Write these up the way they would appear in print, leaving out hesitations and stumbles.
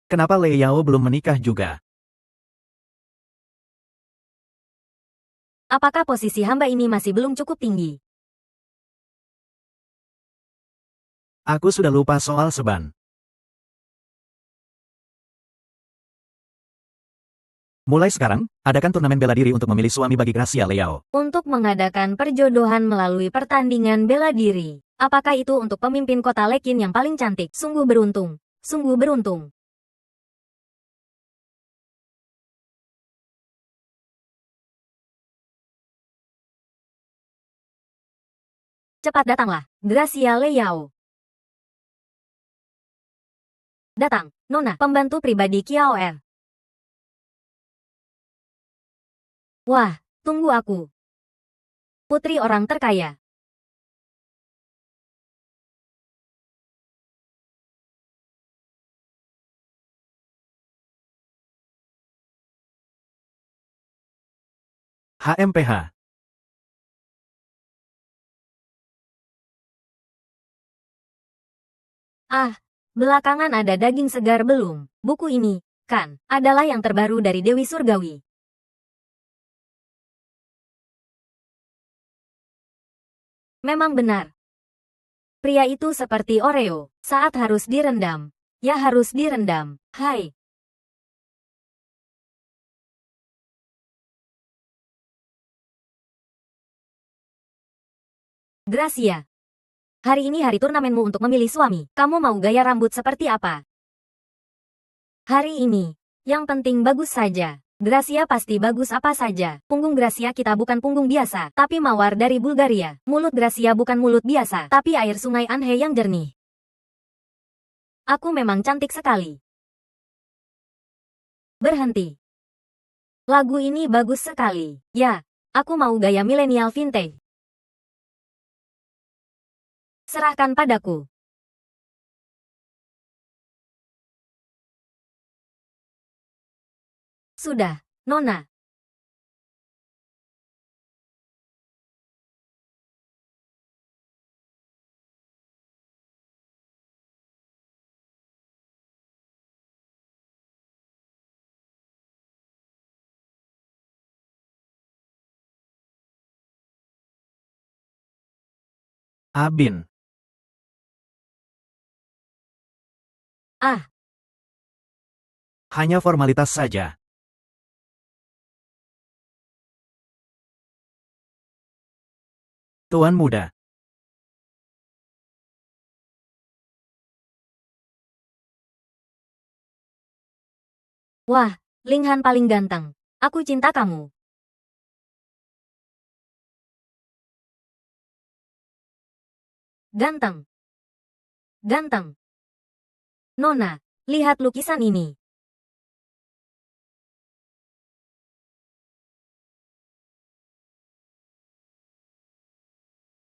Kenapa Lei Yao belum menikah juga? Apakah posisi hamba ini masih belum cukup tinggi? Aku sudah lupa soal Seban. Mulai sekarang, adakan turnamen bela diri untuk memilih suami bagi Gracia Liao. Untuk mengadakan perjodohan melalui pertandingan bela diri. Apakah itu untuk pemimpin kota Lekin yang paling cantik? Sungguh beruntung. Sungguh beruntung. Cepat datanglah, Gracia Liao. Datang, Nona, pembantu pribadi Kiao Er. Wah, tunggu aku. Putri orang terkaya. HMPH. Ah, belakangan ada daging segar belum? Buku ini, kan, adalah yang terbaru dari Dewi Surgawi. Memang benar. Pria itu seperti Oreo, saat harus direndam. Ya harus direndam. Hai. Gracia. Hari ini hari turnamenmu untuk memilih suami. Kamu mau gaya rambut seperti apa? Hari ini. Yang penting bagus saja. Gracia pasti bagus apa saja. Punggung Gracia kita bukan punggung biasa, tapi mawar dari Bulgaria. Mulut Gracia bukan mulut biasa, tapi air sungai Anhe yang jernih. Aku memang cantik sekali. Berhenti. Lagu ini bagus sekali. Ya, aku mau gaya milenial vintage. Serahkan padaku. Sudah, Nona. Abin. Ah, Hanya formalitas saja. Tuan muda. wah, Linghan paling ganteng. Aku cinta kamu. Ganteng. Ganteng. Nona, lihat lukisan ini.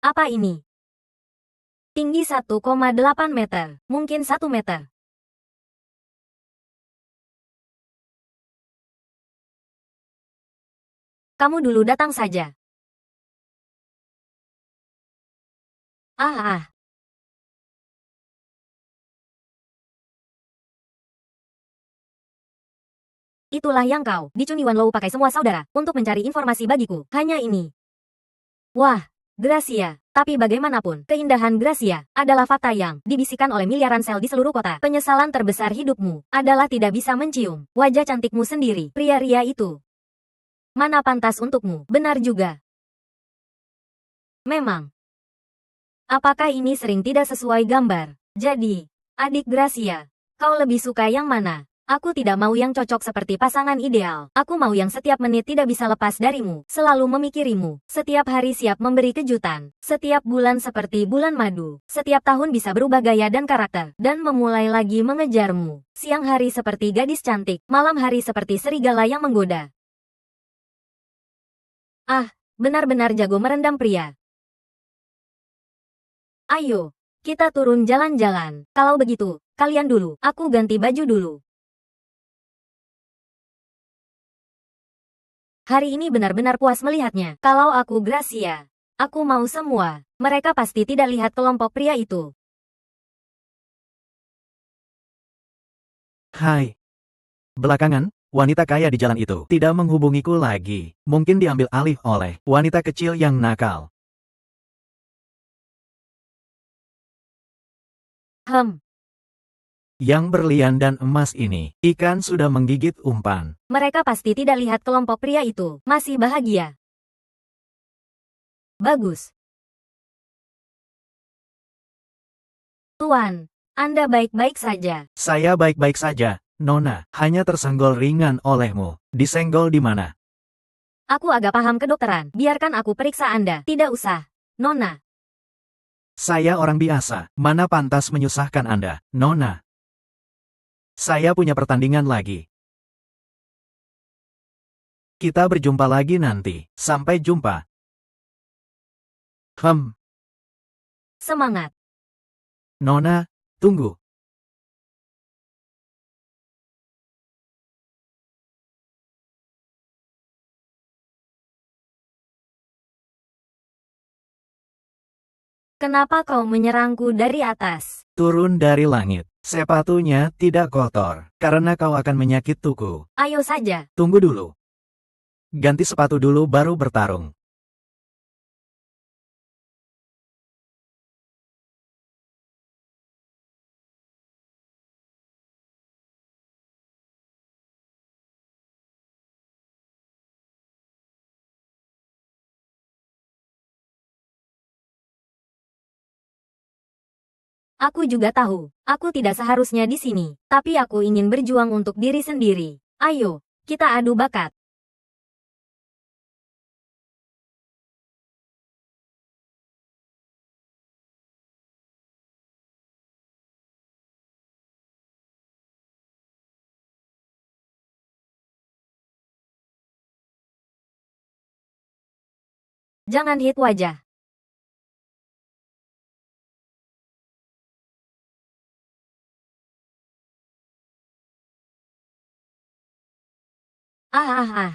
Apa ini? Tinggi 1,8 meter, mungkin 1 meter. Kamu dulu datang saja. Ah. Itulah yang kau, di Chuniwan Lou pakai semua saudara, untuk mencari informasi bagiku. Hanya ini. Wah, Gracia. Tapi bagaimanapun, keindahan Gracia adalah fakta yang dibisikkan oleh miliaran sel di seluruh kota. Penyesalan terbesar hidupmu adalah tidak bisa mencium wajah cantikmu sendiri. Pria ria itu. Mana pantas untukmu? Benar juga. Memang. Apakah ini sering tidak sesuai gambar? Jadi, adik Gracia, kau lebih suka yang mana? Aku tidak mau yang cocok seperti pasangan ideal. Aku mau yang setiap menit tidak bisa lepas darimu, selalu memikirimu, setiap hari siap memberi kejutan, setiap bulan seperti bulan madu, setiap tahun bisa berubah gaya dan karakter, dan memulai lagi mengejarmu. Siang hari seperti gadis cantik, malam hari seperti serigala yang menggoda. Ah, benar-benar jago merendam pria. Ayo, kita turun jalan-jalan. Kalau begitu, kalian dulu, aku ganti baju dulu. Hari ini benar-benar puas melihatnya. Kalau aku Gracia, aku mau semua. Mereka pasti tidak lihat kelompok pria itu. Hai. Belakangan, wanita kaya di jalan itu tidak menghubungiku lagi. Mungkin diambil alih oleh wanita kecil yang nakal. Yang berlian dan emas ini, ikan sudah menggigit umpan. Mereka pasti tidak lihat kelompok pria itu masih bahagia. Bagus. Tuan, Anda baik-baik saja. Saya baik-baik saja, Nona. Hanya tersenggol ringan olehmu. Disenggol di mana? Aku agak paham kedokteran. Biarkan aku periksa Anda. Tidak usah, Nona. Saya orang biasa. Mana pantas menyusahkan Anda, Nona? Saya punya pertandingan lagi. Kita berjumpa lagi nanti. Sampai jumpa. Semangat. Nona, tunggu. Kenapa kau menyerangku dari atas? Turun dari langit. Sepatunya tidak kotor, karena kau akan menyakit tuku. Ayo saja. Tunggu dulu. Ganti sepatu dulu baru bertarung. Aku juga tahu, aku tidak seharusnya di sini, tapi aku ingin berjuang untuk diri sendiri. Ayo, kita adu bakat. Jangan hit wajah. Ah ah ah.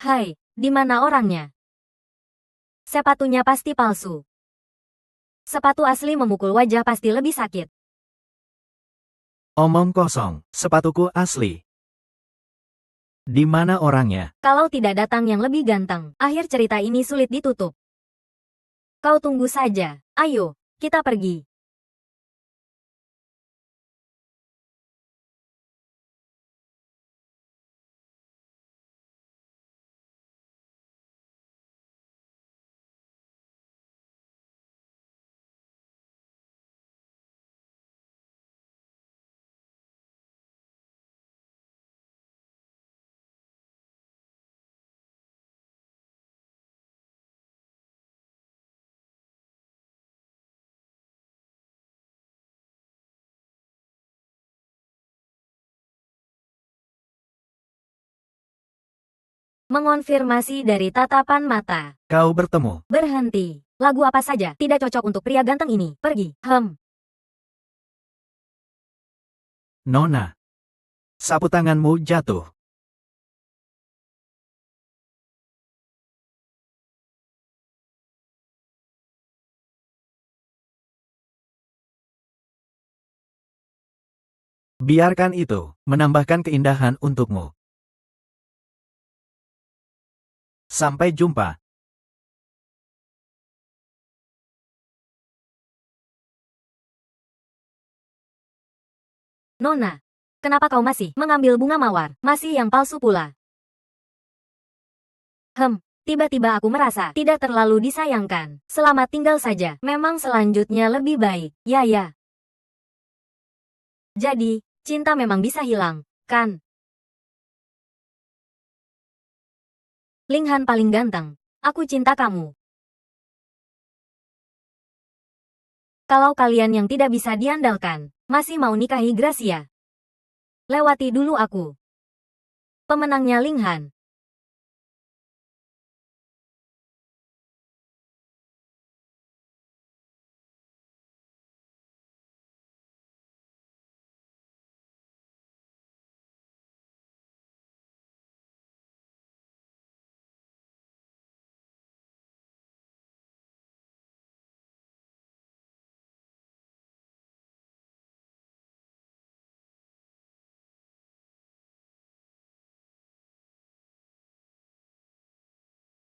Hai, di mana orangnya? Sepatunya pasti palsu. Sepatu asli memukul wajah pasti lebih sakit. Omong kosong, sepatuku asli. Di mana orangnya? Kalau tidak datang yang lebih ganteng, akhir cerita ini sulit ditutup. Kau tunggu saja. Ayo, kita pergi. Mengonfirmasi dari tatapan mata. Kau bertemu. Berhenti. Lagu apa saja tidak cocok untuk pria ganteng ini. Pergi. Nona. Sapu tanganmu jatuh. Biarkan itu, menambahkan keindahan untukmu. Sampai jumpa. Nona, kenapa kau masih mengambil bunga mawar? Masih yang palsu pula. Tiba-tiba aku merasa tidak terlalu disayangkan. Selamat tinggal saja. Memang selanjutnya lebih baik. Ya. Jadi, cinta memang bisa hilang, kan? Linghan paling ganteng. Aku cinta kamu. Kalau kalian yang tidak bisa diandalkan, masih mau nikahi Gracia? Lewati dulu aku. Pemenangnya Linghan.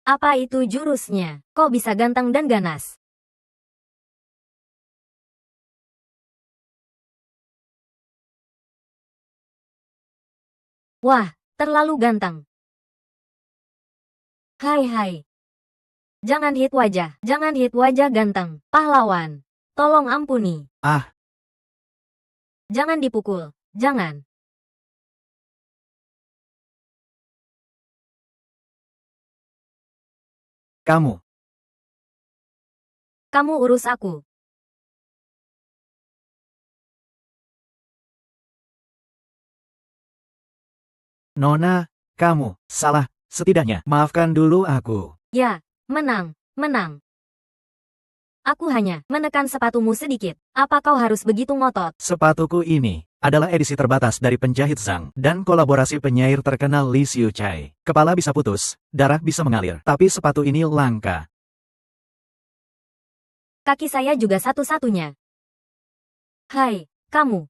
Apa itu jurusnya? Kok bisa ganteng dan ganas? Wah, terlalu ganteng. Hai. Jangan hit wajah ganteng, pahlawan. Tolong ampuni. Ah, Jangan dipukul, jangan. kamu. Kamu urus aku. Nona, kamu. Salah. Setidaknya, maafkan dulu aku. Ya, menang. Aku hanya menekan sepatumu sedikit. Apa kau harus begitu ngotot? Sepatuku ini adalah edisi terbatas dari penjahit Zhang dan kolaborasi penyair terkenal Li Xiuchai. Kepala bisa putus, darah bisa mengalir, tapi sepatu ini langka. Kaki saya juga satu-satunya. Hai, kamu.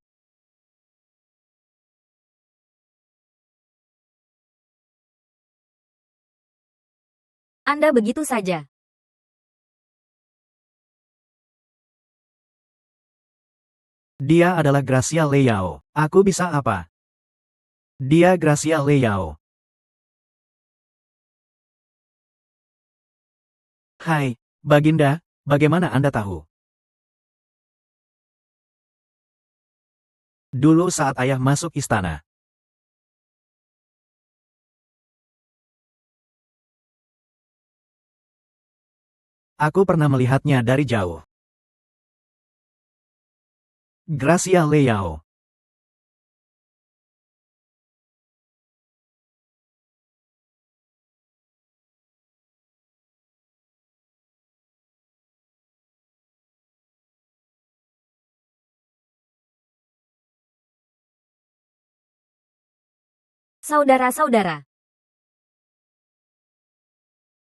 Anda begitu saja. Dia adalah Gracia Leyao. Aku bisa apa? Dia Gracia Leyao. Hai, Baginda, bagaimana Anda tahu? Dulu saat ayah masuk istana, aku pernah melihatnya dari jauh. Gracia Leyao. Saudara-saudara.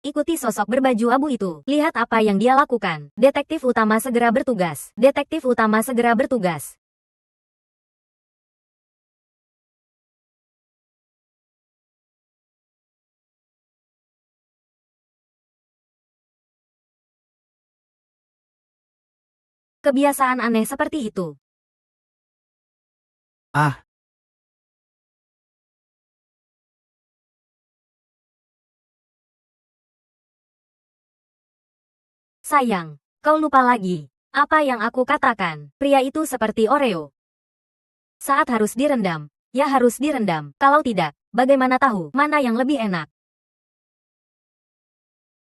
Ikuti sosok berbaju abu itu. Lihat apa yang dia lakukan. Detektif utama segera bertugas. Detektif utama segera bertugas. Kebiasaan aneh seperti itu. Ah, Sayang, kau lupa lagi. Apa yang aku katakan, pria itu seperti Oreo. Saat harus direndam, ya harus direndam. Kalau tidak, bagaimana tahu mana yang lebih enak?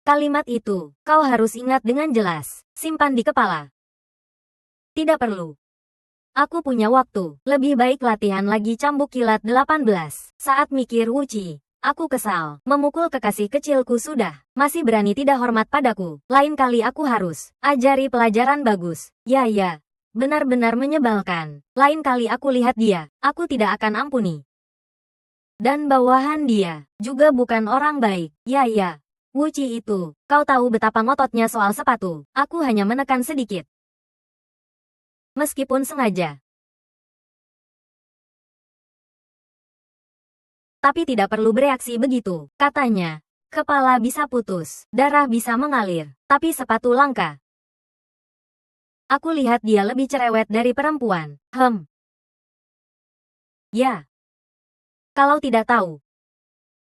Kalimat itu, kau harus ingat dengan jelas. Simpan di kepala. Tidak perlu. Aku punya waktu. Lebih baik latihan lagi cambuk kilat 18. Saat mikir Wuci, aku kesal. Memukul kekasih kecilku sudah. Masih berani tidak hormat padaku. Lain kali aku harus ajari pelajaran bagus. Ya. Benar-benar menyebalkan. Lain kali aku lihat dia, aku tidak akan ampuni. Dan bawahan dia juga bukan orang baik. Ya. Wuci itu, kau tahu betapa ngototnya soal sepatu. Aku hanya menekan sedikit. Meskipun sengaja. Tapi tidak perlu bereaksi begitu, katanya. Kepala bisa putus, darah bisa mengalir, tapi sepatu langka. Aku lihat dia lebih cerewet dari perempuan. Ya. Kalau tidak tahu.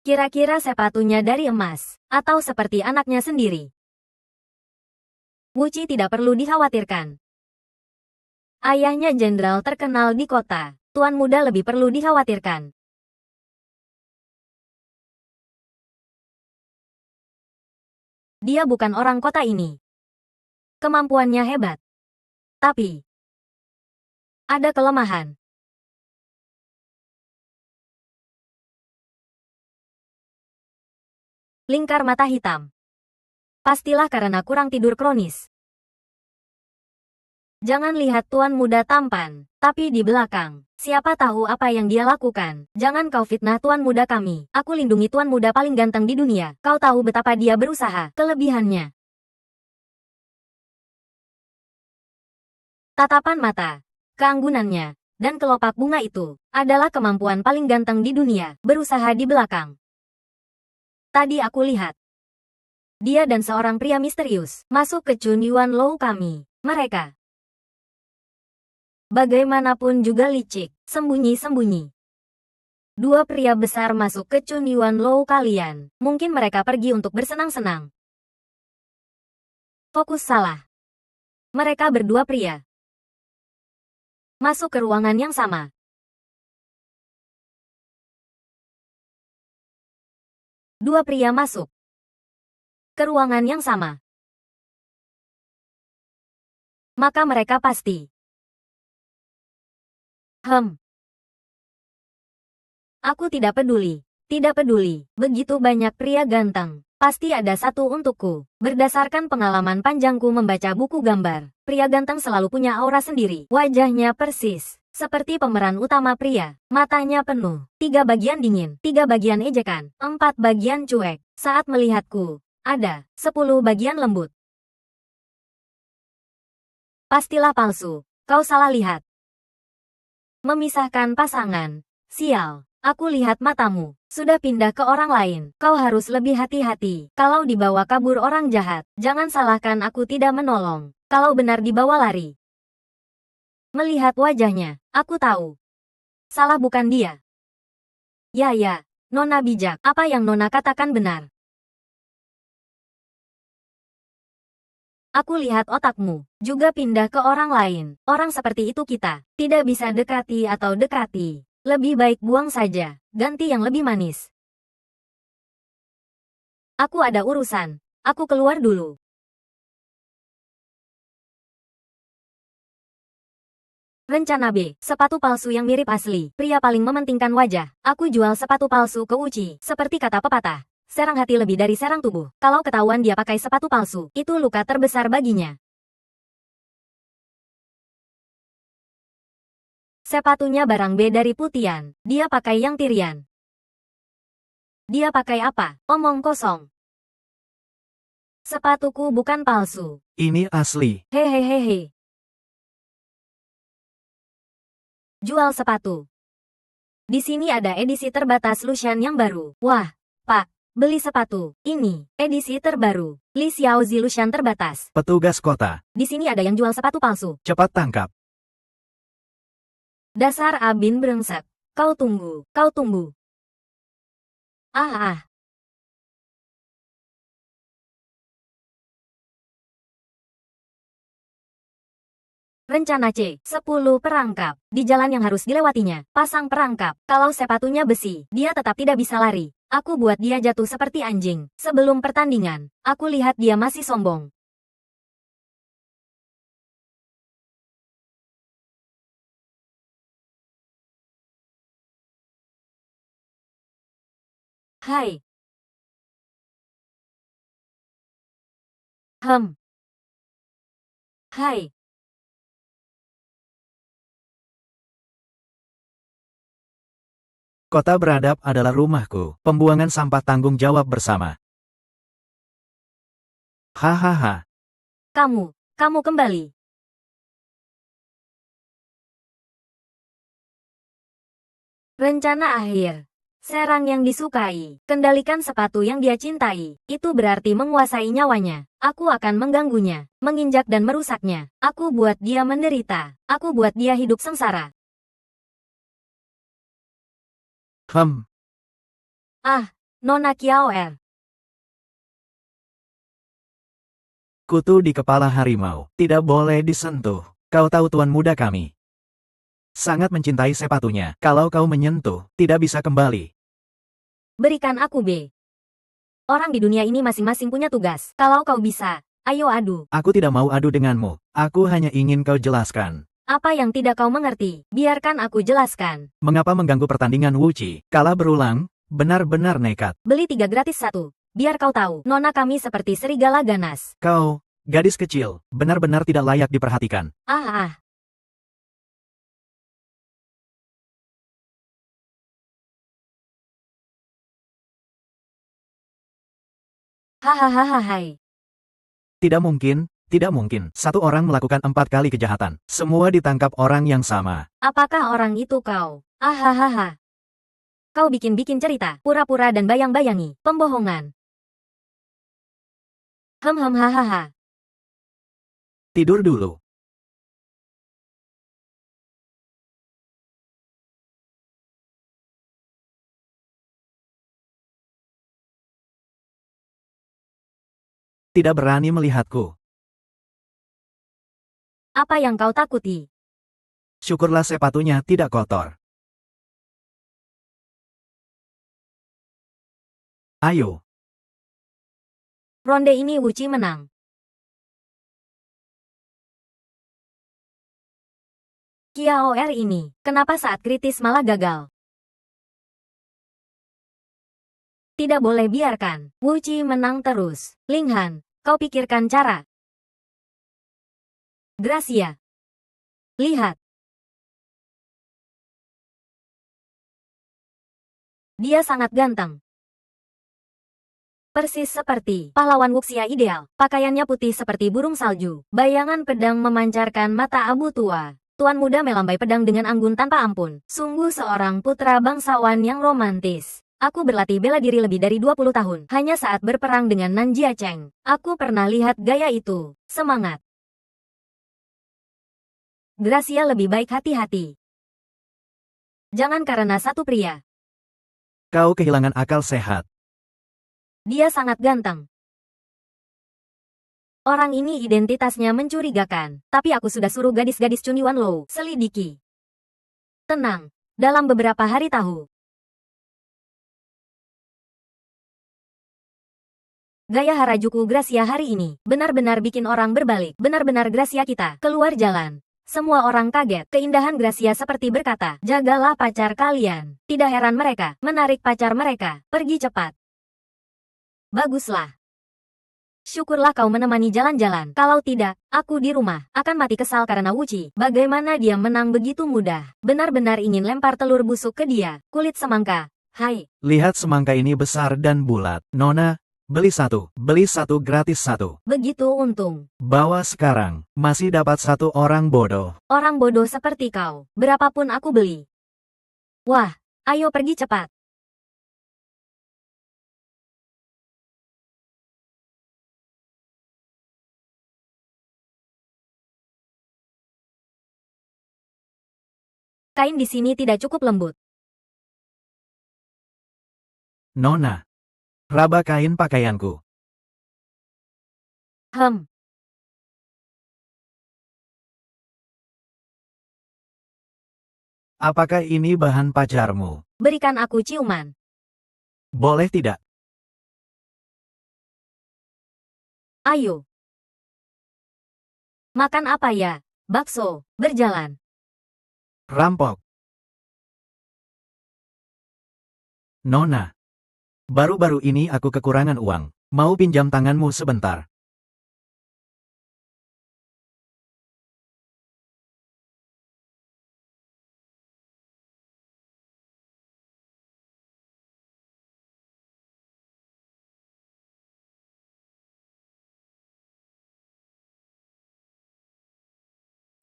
Kira-kira sepatunya dari emas, atau seperti anaknya sendiri. Wuci tidak perlu dikhawatirkan. Ayahnya jenderal terkenal di kota. Tuan muda lebih perlu dikhawatirkan. Dia bukan orang kota ini. Kemampuannya hebat. Tapi, ada kelemahan. Lingkar mata hitam. Pastilah karena kurang tidur kronis. Jangan lihat tuan muda tampan, tapi di belakang. Siapa tahu apa yang dia lakukan. Jangan kau fitnah tuan muda kami. Aku lindungi tuan muda paling ganteng di dunia. Kau tahu betapa dia berusaha. Kelebihannya. Tatapan mata, keanggunannya, dan kelopak bunga itu adalah kemampuan paling ganteng di dunia. Berusaha di belakang. Tadi aku lihat. Dia dan seorang pria misterius masuk ke Chun Yuan Lou kami. Mereka bagaimanapun juga licik, sembunyi-sembunyi. Dua pria besar masuk ke Chun Yuan Lou kalian. Mungkin mereka pergi untuk bersenang-senang. Fokus salah. Mereka berdua pria masuk ke ruangan yang sama. Dua pria masuk ke ruangan yang sama. Maka mereka pasti. Aku tidak peduli. Tidak peduli. Begitu banyak pria ganteng. Pasti ada satu untukku. Berdasarkan pengalaman panjangku membaca buku gambar, pria ganteng selalu punya aura sendiri. Wajahnya persis seperti pemeran utama pria. Matanya penuh. 3 bagian dingin, 3 bagian ejekan, 4 bagian cuek. Saat melihatku, ada 10 bagian lembut. Pastilah palsu. Kau salah lihat. Memisahkan pasangan. Sial. Aku lihat matamu. Sudah pindah ke orang lain. Kau harus lebih hati-hati. Kalau dibawa kabur orang jahat, jangan salahkan aku tidak menolong. Kalau benar dibawa lari. Melihat wajahnya, aku tahu. Salah bukan dia. Ya, Nona bijak. Apa yang Nona katakan benar. Aku lihat otakmu. Juga pindah ke orang lain. Orang seperti itu kita tidak bisa dekati atau dekati. Lebih baik buang saja, ganti yang lebih manis. Aku ada urusan, aku keluar dulu. Rencana B, sepatu palsu yang mirip asli. Pria paling mementingkan wajah. Aku jual sepatu palsu ke Uci. Seperti kata pepatah, serang hati lebih dari serang tubuh. Kalau ketahuan dia pakai sepatu palsu, itu luka terbesar baginya. Sepatunya barang B dari Putian. Dia pakai yang Tirian. Dia pakai apa? Omong kosong. Sepatuku bukan palsu. Ini asli. Hehehehe. Jual sepatu. Di sini ada edisi terbatas Lucian yang baru. Wah, Pak, beli sepatu. Ini, edisi terbaru. Li Xiaozi Lucian terbatas. Petugas kota. Di sini ada yang jual sepatu palsu. Cepat tangkap. Dasar Abin brengsek. Kau tunggu, kau tunggu. Ah. Rencana C, 10 perangkap. Di jalan yang harus dilewatinya, pasang perangkap. Kalau sepatunya besi, dia tetap tidak bisa lari. Aku buat dia jatuh seperti anjing. Sebelum pertandingan, aku lihat dia masih sombong. Hai. Hai. Kota beradab adalah rumahku. Pembuangan sampah tanggung jawab bersama. Hahaha. Kamu kembali. Rencana akhir. Serang yang disukai, kendalikan sepatu yang dia cintai. Itu berarti menguasai nyawanya. Aku akan mengganggunya, menginjak dan merusaknya. Aku buat dia menderita. Aku buat dia hidup sengsara. Nona Kiaoer. Kutu di kepala harimau. Tidak boleh disentuh. Kau tahu tuan muda kami sangat mencintai sepatunya. Kalau kau menyentuh, tidak bisa kembali. Berikan aku B. Orang di dunia ini masing-masing punya tugas. Kalau kau bisa, ayo adu. Aku tidak mau adu denganmu. Aku hanya ingin kau jelaskan. Apa yang tidak kau mengerti? Biarkan aku jelaskan. Mengapa mengganggu pertandingan Wuci? Kalah berulang, benar-benar nekat. Beli 3 gratis 1. Biar kau tahu, nona kami seperti serigala ganas. Kau, gadis kecil, benar-benar tidak layak diperhatikan. Hahaha. Tidak mungkin, tidak mungkin. Satu orang melakukan 4 kali kejahatan. Semua ditangkap orang yang sama. Apakah orang itu kau? Hahaha. Kau bikin-bikin cerita, pura-pura dan bayang-bayangi, pembohongan. Hahaha. Tidur dulu. Tidak berani melihatku. Apa yang kau takuti? Syukurlah sepatunya tidak kotor. Ayo. Ronde ini Wuci menang. KOR ini, kenapa saat kritis malah gagal? Tidak boleh biarkan Wuci menang terus. Linghan, kau pikirkan cara. Gracia. Lihat. Dia sangat ganteng. Persis seperti pahlawan wuxia ideal. Pakaiannya putih seperti burung salju. Bayangan pedang memancarkan mata abu tua. Tuan muda melambai pedang dengan anggun tanpa ampun. Sungguh seorang putra bangsawan yang romantis. Aku berlatih bela diri lebih dari 20 tahun. Hanya saat berperang dengan Nan Jiacheng. Aku pernah lihat gaya itu. Semangat. Gracia lebih baik hati-hati. Jangan karena satu pria. Kau kehilangan akal sehat. Dia sangat ganteng. Orang ini identitasnya mencurigakan, tapi aku sudah suruh gadis-gadis Chunhyuan Lou selidiki. Tenang, dalam beberapa hari tahu. Gaya Harajuku Gracia hari ini benar-benar bikin orang berbalik. Benar-benar Gracia kita keluar jalan. Semua orang kaget. Keindahan Gracia seperti berkata, jagalah pacar kalian. Tidak heran mereka menarik pacar mereka. Pergi cepat. Baguslah. Syukurlah kau menemani jalan-jalan. Kalau tidak, aku di rumah akan mati kesal karena Wuci. Bagaimana dia menang begitu mudah? Benar-benar ingin lempar telur busuk ke dia. Kulit semangka. Hai. Lihat semangka ini besar dan bulat. Nona, beli satu gratis satu. Begitu untung. Bawa sekarang, masih dapat satu orang bodoh. Orang bodoh seperti kau. Berapapun aku beli. Wah, ayo pergi cepat. Kain di sini tidak cukup lembut. Nona, raba kain pakaianku. Apakah ini bahan pacarmu? Berikan aku ciuman. Boleh tidak? Ayo. Makan apa ya? Bakso. Berjalan. Rampok. Nona, baru-baru ini aku kekurangan uang. Mau pinjam tanganmu sebentar?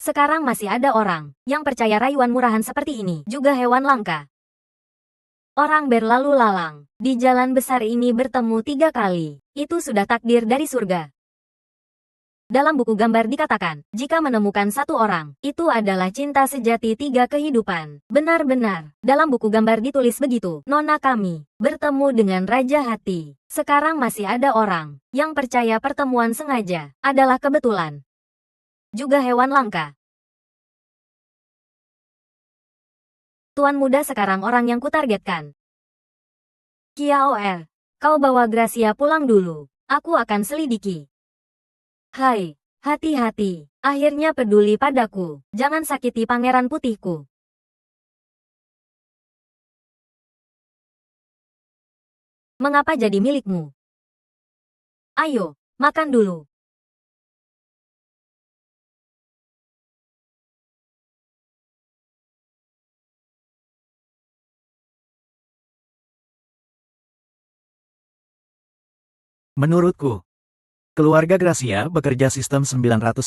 Sekarang masih ada orang yang percaya rayuan murahan seperti ini, juga hewan langka. Orang berlalu lalang di jalan besar ini bertemu 3 kali. Itu sudah takdir dari surga. Dalam buku gambar dikatakan, jika menemukan satu orang, itu adalah cinta sejati 3 kehidupan. Benar-benar, dalam buku gambar ditulis begitu. Nona kami bertemu dengan Raja Hati. Sekarang masih ada orang yang percaya pertemuan sengaja adalah kebetulan. Juga hewan langka. Tuan muda sekarang orang yang kutargetkan. KOR, kau bawa Gracia pulang dulu. Aku akan selidiki. Hai, hati-hati. Akhirnya peduli padaku. Jangan sakiti pangeran putihku. Mengapa jadi milikmu? Ayo, makan dulu. Menurutku, keluarga Gracia bekerja sistem 996.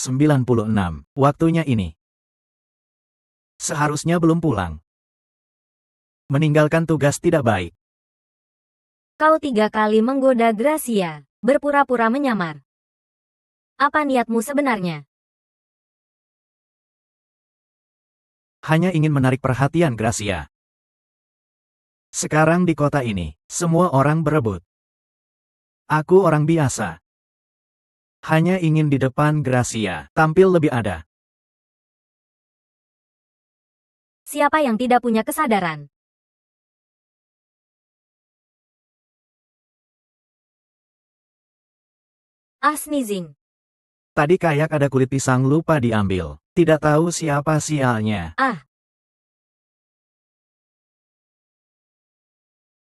Waktunya ini. Seharusnya belum pulang. Meninggalkan tugas tidak baik. Kau 3 kali menggoda Gracia, berpura-pura menyamar. Apa niatmu sebenarnya? Hanya ingin menarik perhatian Gracia. Sekarang di kota ini, semua orang berebut. Aku orang biasa. Hanya ingin di depan Gracia, tampil lebih ada. Siapa yang tidak punya kesadaran? Sneezing. Tadi kayak ada kulit pisang lupa diambil. Tidak tahu siapa sialnya.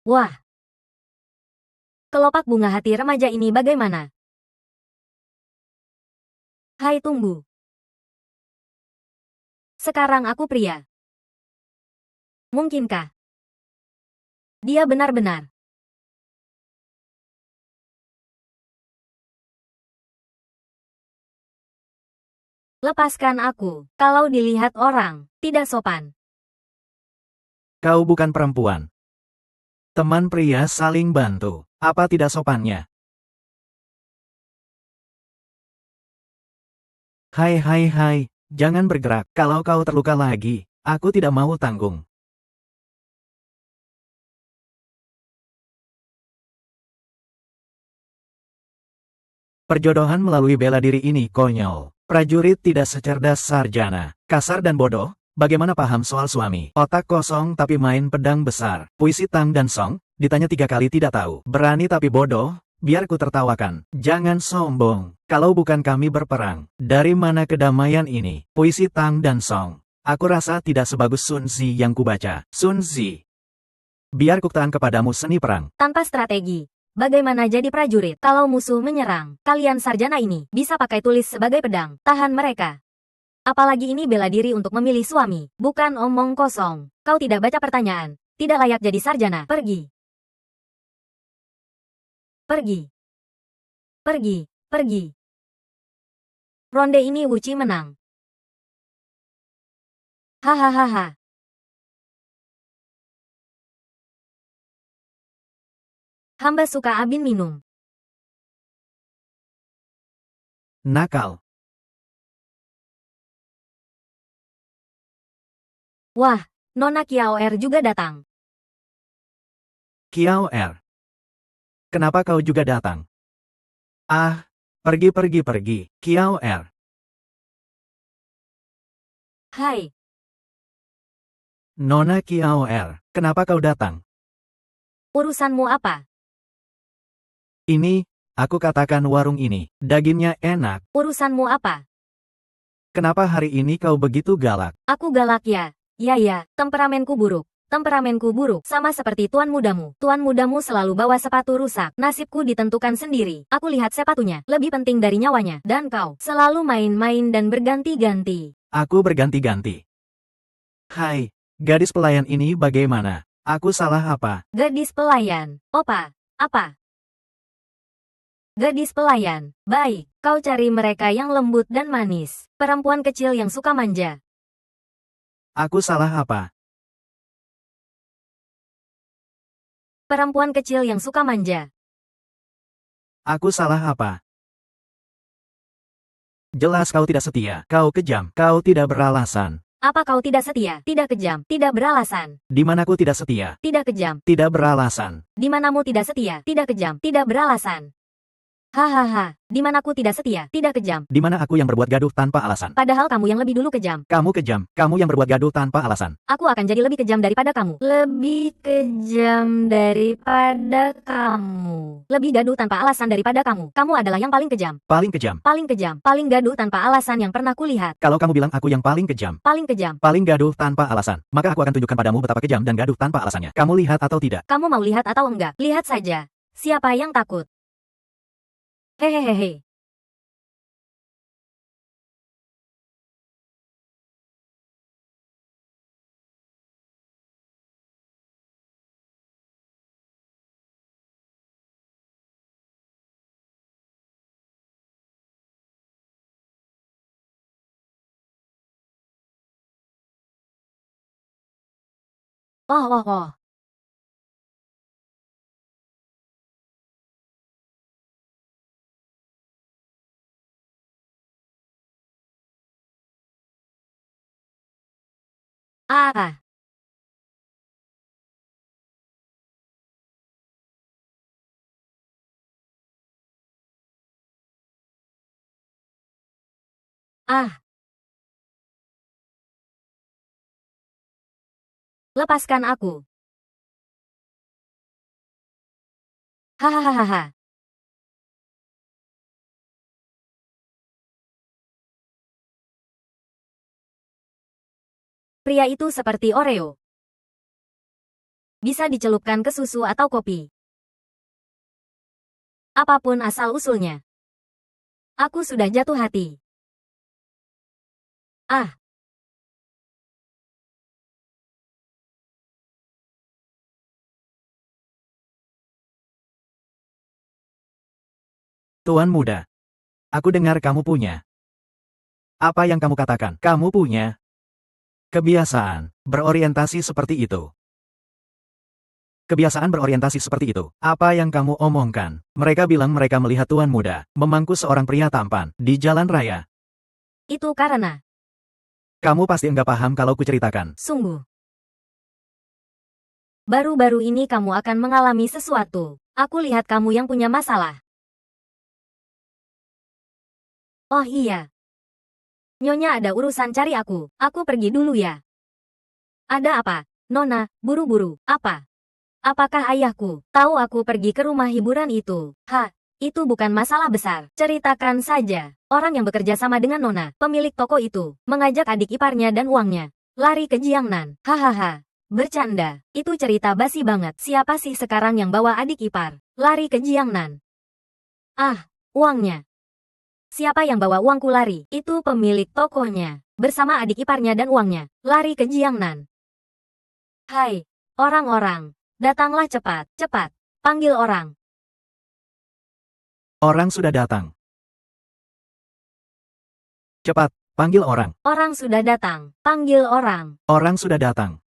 Wah. Kelopak bunga hati remaja ini bagaimana? Hai tunggu. Sekarang aku pria. Mungkinkah? Dia benar-benar. Lepaskan aku. Kalau dilihat orang, tidak sopan. Kau bukan perempuan. Teman pria saling bantu. Apa tidak sopannya? Hai, jangan bergerak. Kalau kau terluka lagi, aku tidak mau tanggung. Perjodohan melalui bela diri ini konyol. Prajurit tidak secerdas sarjana. Kasar dan bodoh, bagaimana paham soal suami? Otak kosong tapi main pedang besar. Puisi Tang dan Song, ditanya 3 kali tidak tahu. Berani tapi bodoh, biar ku tertawakan. Jangan sombong, kalau bukan kami berperang. Dari mana kedamaian ini? Puisi Tang dan Song. Aku rasa tidak sebagus Sun Zi yang kubaca. Sun Zi. Biar kuktaan kepadamu seni perang. Tanpa strategi. Bagaimana jadi prajurit? Kalau musuh menyerang, kalian sarjana ini bisa pakai tulis sebagai pedang. Tahan mereka. Apalagi ini bela diri untuk memilih suami. Bukan omong kosong. Kau tidak baca pertanyaan. Tidak layak jadi sarjana. Pergi. Pergi. Pergi. Pergi. Ronde ini Wuci menang. Hahaha. Hamba suka Abin minum. Nakal. Wah, Nona Kiaoer juga datang. Kiaoer. Kenapa kau juga datang? Ah, pergi. Kiaoer. Hai. Nona Kiaoer, kenapa kau datang? Urusanmu apa? Ini, aku katakan warung ini, dagingnya enak. Urusanmu apa? Kenapa hari ini kau begitu galak? Aku galak ya. Ya, temperamenku buruk. Temperamenku buruk, sama seperti tuan mudamu. Tuan mudamu selalu bawa sepatu rusak. Nasibku ditentukan sendiri. Aku lihat sepatunya, lebih penting dari nyawanya. Dan kau, selalu main-main dan berganti-ganti. Aku berganti-ganti. Hai, gadis pelayan ini bagaimana? Aku salah apa? Gadis pelayan. Opa, apa? Gadis pelayan. Baik, kau cari mereka yang lembut dan manis. Perempuan kecil yang suka manja. Aku salah apa? Perempuan kecil yang suka manja. Aku salah apa? Jelas kau tidak setia. Kau kejam. Kau tidak beralasan. Apa kau tidak setia, tidak kejam, tidak beralasan? Di manaku tidak setia. Tidak kejam. Tidak beralasan. Di manamu tidak setia, tidak kejam, tidak beralasan? Hahaha, di manaku tidak setia, tidak kejam. Di mana aku yang berbuat gaduh tanpa alasan? Padahal kamu yang lebih dulu kejam. Kamu kejam. Kamu yang berbuat gaduh tanpa alasan. Aku akan jadi lebih kejam daripada kamu. Lebih kejam daripada kamu. Lebih gaduh tanpa alasan daripada kamu. Kamu adalah yang paling kejam. Paling kejam. Paling kejam. Paling gaduh tanpa alasan yang pernah kulihat. Kalau kamu bilang aku yang paling kejam. Paling kejam. Paling gaduh tanpa alasan. Maka aku akan tunjukkan padamu betapa kejam dan gaduh tanpa alasannya. Kamu lihat atau tidak? Kamu mau lihat atau enggak? Lihat saja. Siapa yang takut? Hehehe. Oh. Ah, ah. Ah. Lepaskan aku. Hahaha. Pria itu seperti Oreo. Bisa dicelupkan ke susu atau kopi. Apapun asal-usulnya. Aku sudah jatuh hati. Ah. Tuan muda. Aku dengar kamu punya. Apa yang kamu katakan? Kamu punya kebiasaan berorientasi seperti itu. Kebiasaan berorientasi seperti itu. Apa yang kamu omongkan? Mereka bilang mereka melihat tuan muda memangku seorang pria tampan di jalan raya. Itu karena, Kamu pasti enggak paham kalau kuceritakan. sungguh. Baru-baru ini kamu akan mengalami sesuatu. Aku lihat kamu yang punya masalah. Oh iya. Nyonya ada urusan cari aku. Aku pergi dulu ya. Ada apa? Nona, buru-buru. Apa? Apakah ayahku tahu aku pergi ke rumah hiburan itu? Itu bukan masalah besar. Ceritakan saja. Orang yang bekerja sama dengan Nona, pemilik toko itu, mengajak adik iparnya dan uangnya. Lari ke Jiangnan. Hahaha. Bercanda. Itu cerita basi banget. Siapa sih sekarang yang bawa adik ipar? Lari ke Jiangnan. Ah, uangnya. Siapa yang bawa uangku lari? Itu pemilik tokonya. Bersama adik iparnya dan uangnya. Lari ke Jiangnan. Hai, orang-orang. Datanglah cepat, cepat. Panggil orang. Orang sudah datang. Cepat, panggil orang. Orang sudah datang. Panggil orang. Orang sudah datang.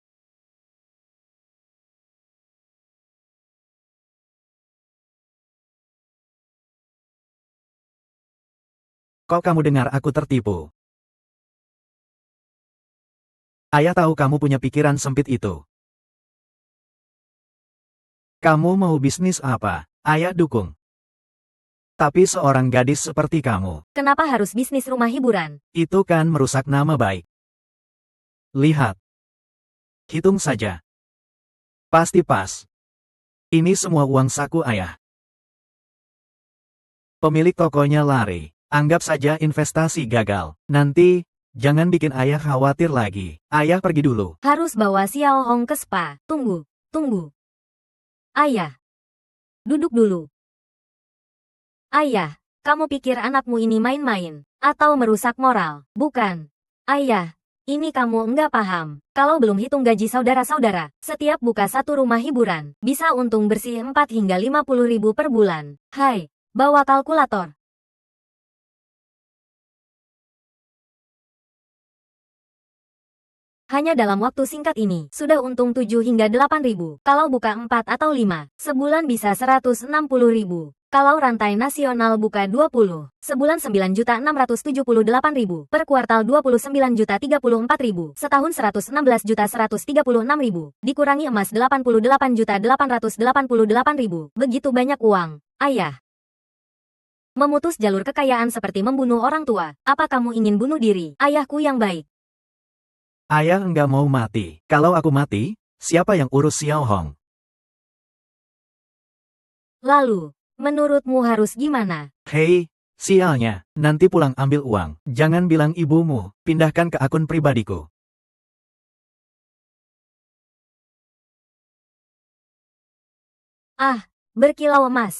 Kok kamu dengar aku tertipu? Ayah tahu kamu punya pikiran sempit itu. Kamu mau bisnis apa? Ayah dukung. Tapi seorang gadis seperti kamu, Kenapa harus bisnis rumah hiburan? itu kan merusak nama baik. Lihat. Hitung saja. Pasti pas. Ini semua uang saku ayah. Pemilik tokonya lari. Anggap saja investasi gagal. Nanti, jangan bikin ayah khawatir lagi. Ayah pergi dulu. Harus bawa Xiao Hong ke spa. Tunggu, tunggu. Ayah. Duduk dulu. Ayah, kamu pikir anakmu ini main-main? Atau merusak moral? Bukan. Ayah, ini kamu enggak paham. Kalau belum hitung gaji saudara-saudara, setiap buka satu rumah hiburan, bisa untung bersih 4 hingga 50 ribu per bulan. Hai, bawa kalkulator. Hanya dalam waktu singkat ini, sudah untung 7 hingga 8 ribu. Kalau buka 4 atau 5, sebulan bisa 160 ribu. Kalau rantai nasional buka 20, sebulan 9.678.000, per kuartal 29.034.000, setahun 116.136.000, dikurangi emas 88.888.000, begitu banyak uang. Ayah. Memutus jalur kekayaan seperti membunuh orang tua. Apa kamu ingin bunuh diri? Ayahku yang baik. Ayah enggak mau mati. Kalau aku mati, siapa yang urus Xiao Hong? Lalu, menurutmu harus gimana? Hei, sialnya. Nanti pulang ambil uang. Jangan bilang ibumu. Pindahkan ke akun pribadiku. Ah, berkilau emas.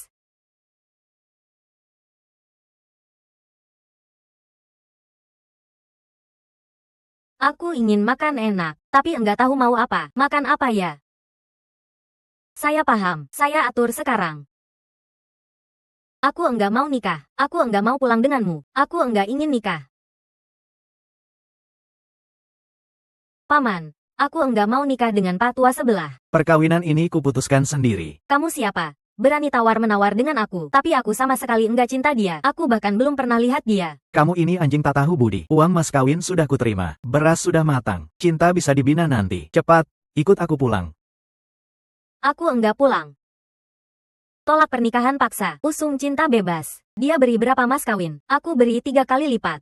Aku ingin makan enak, tapi enggak tahu mau apa. Makan apa ya? Saya paham, saya atur sekarang. Aku enggak mau nikah. Aku enggak mau pulang denganmu. Aku enggak ingin nikah. Paman, aku enggak mau nikah dengan patua sebelah. Perkawinan ini kuputuskan sendiri. Kamu siapa? Berani tawar-menawar dengan aku, tapi aku sama sekali enggak cinta dia. Aku bahkan belum pernah lihat dia. Kamu ini anjing tak tahu budi. Uang mas kawin sudah kuterima. Beras sudah matang. Cinta bisa dibina nanti. Cepat, ikut aku pulang. Aku enggak pulang. Tolak pernikahan paksa. Usung cinta bebas. Dia beri berapa mas kawin? Aku beri 3 kali lipat.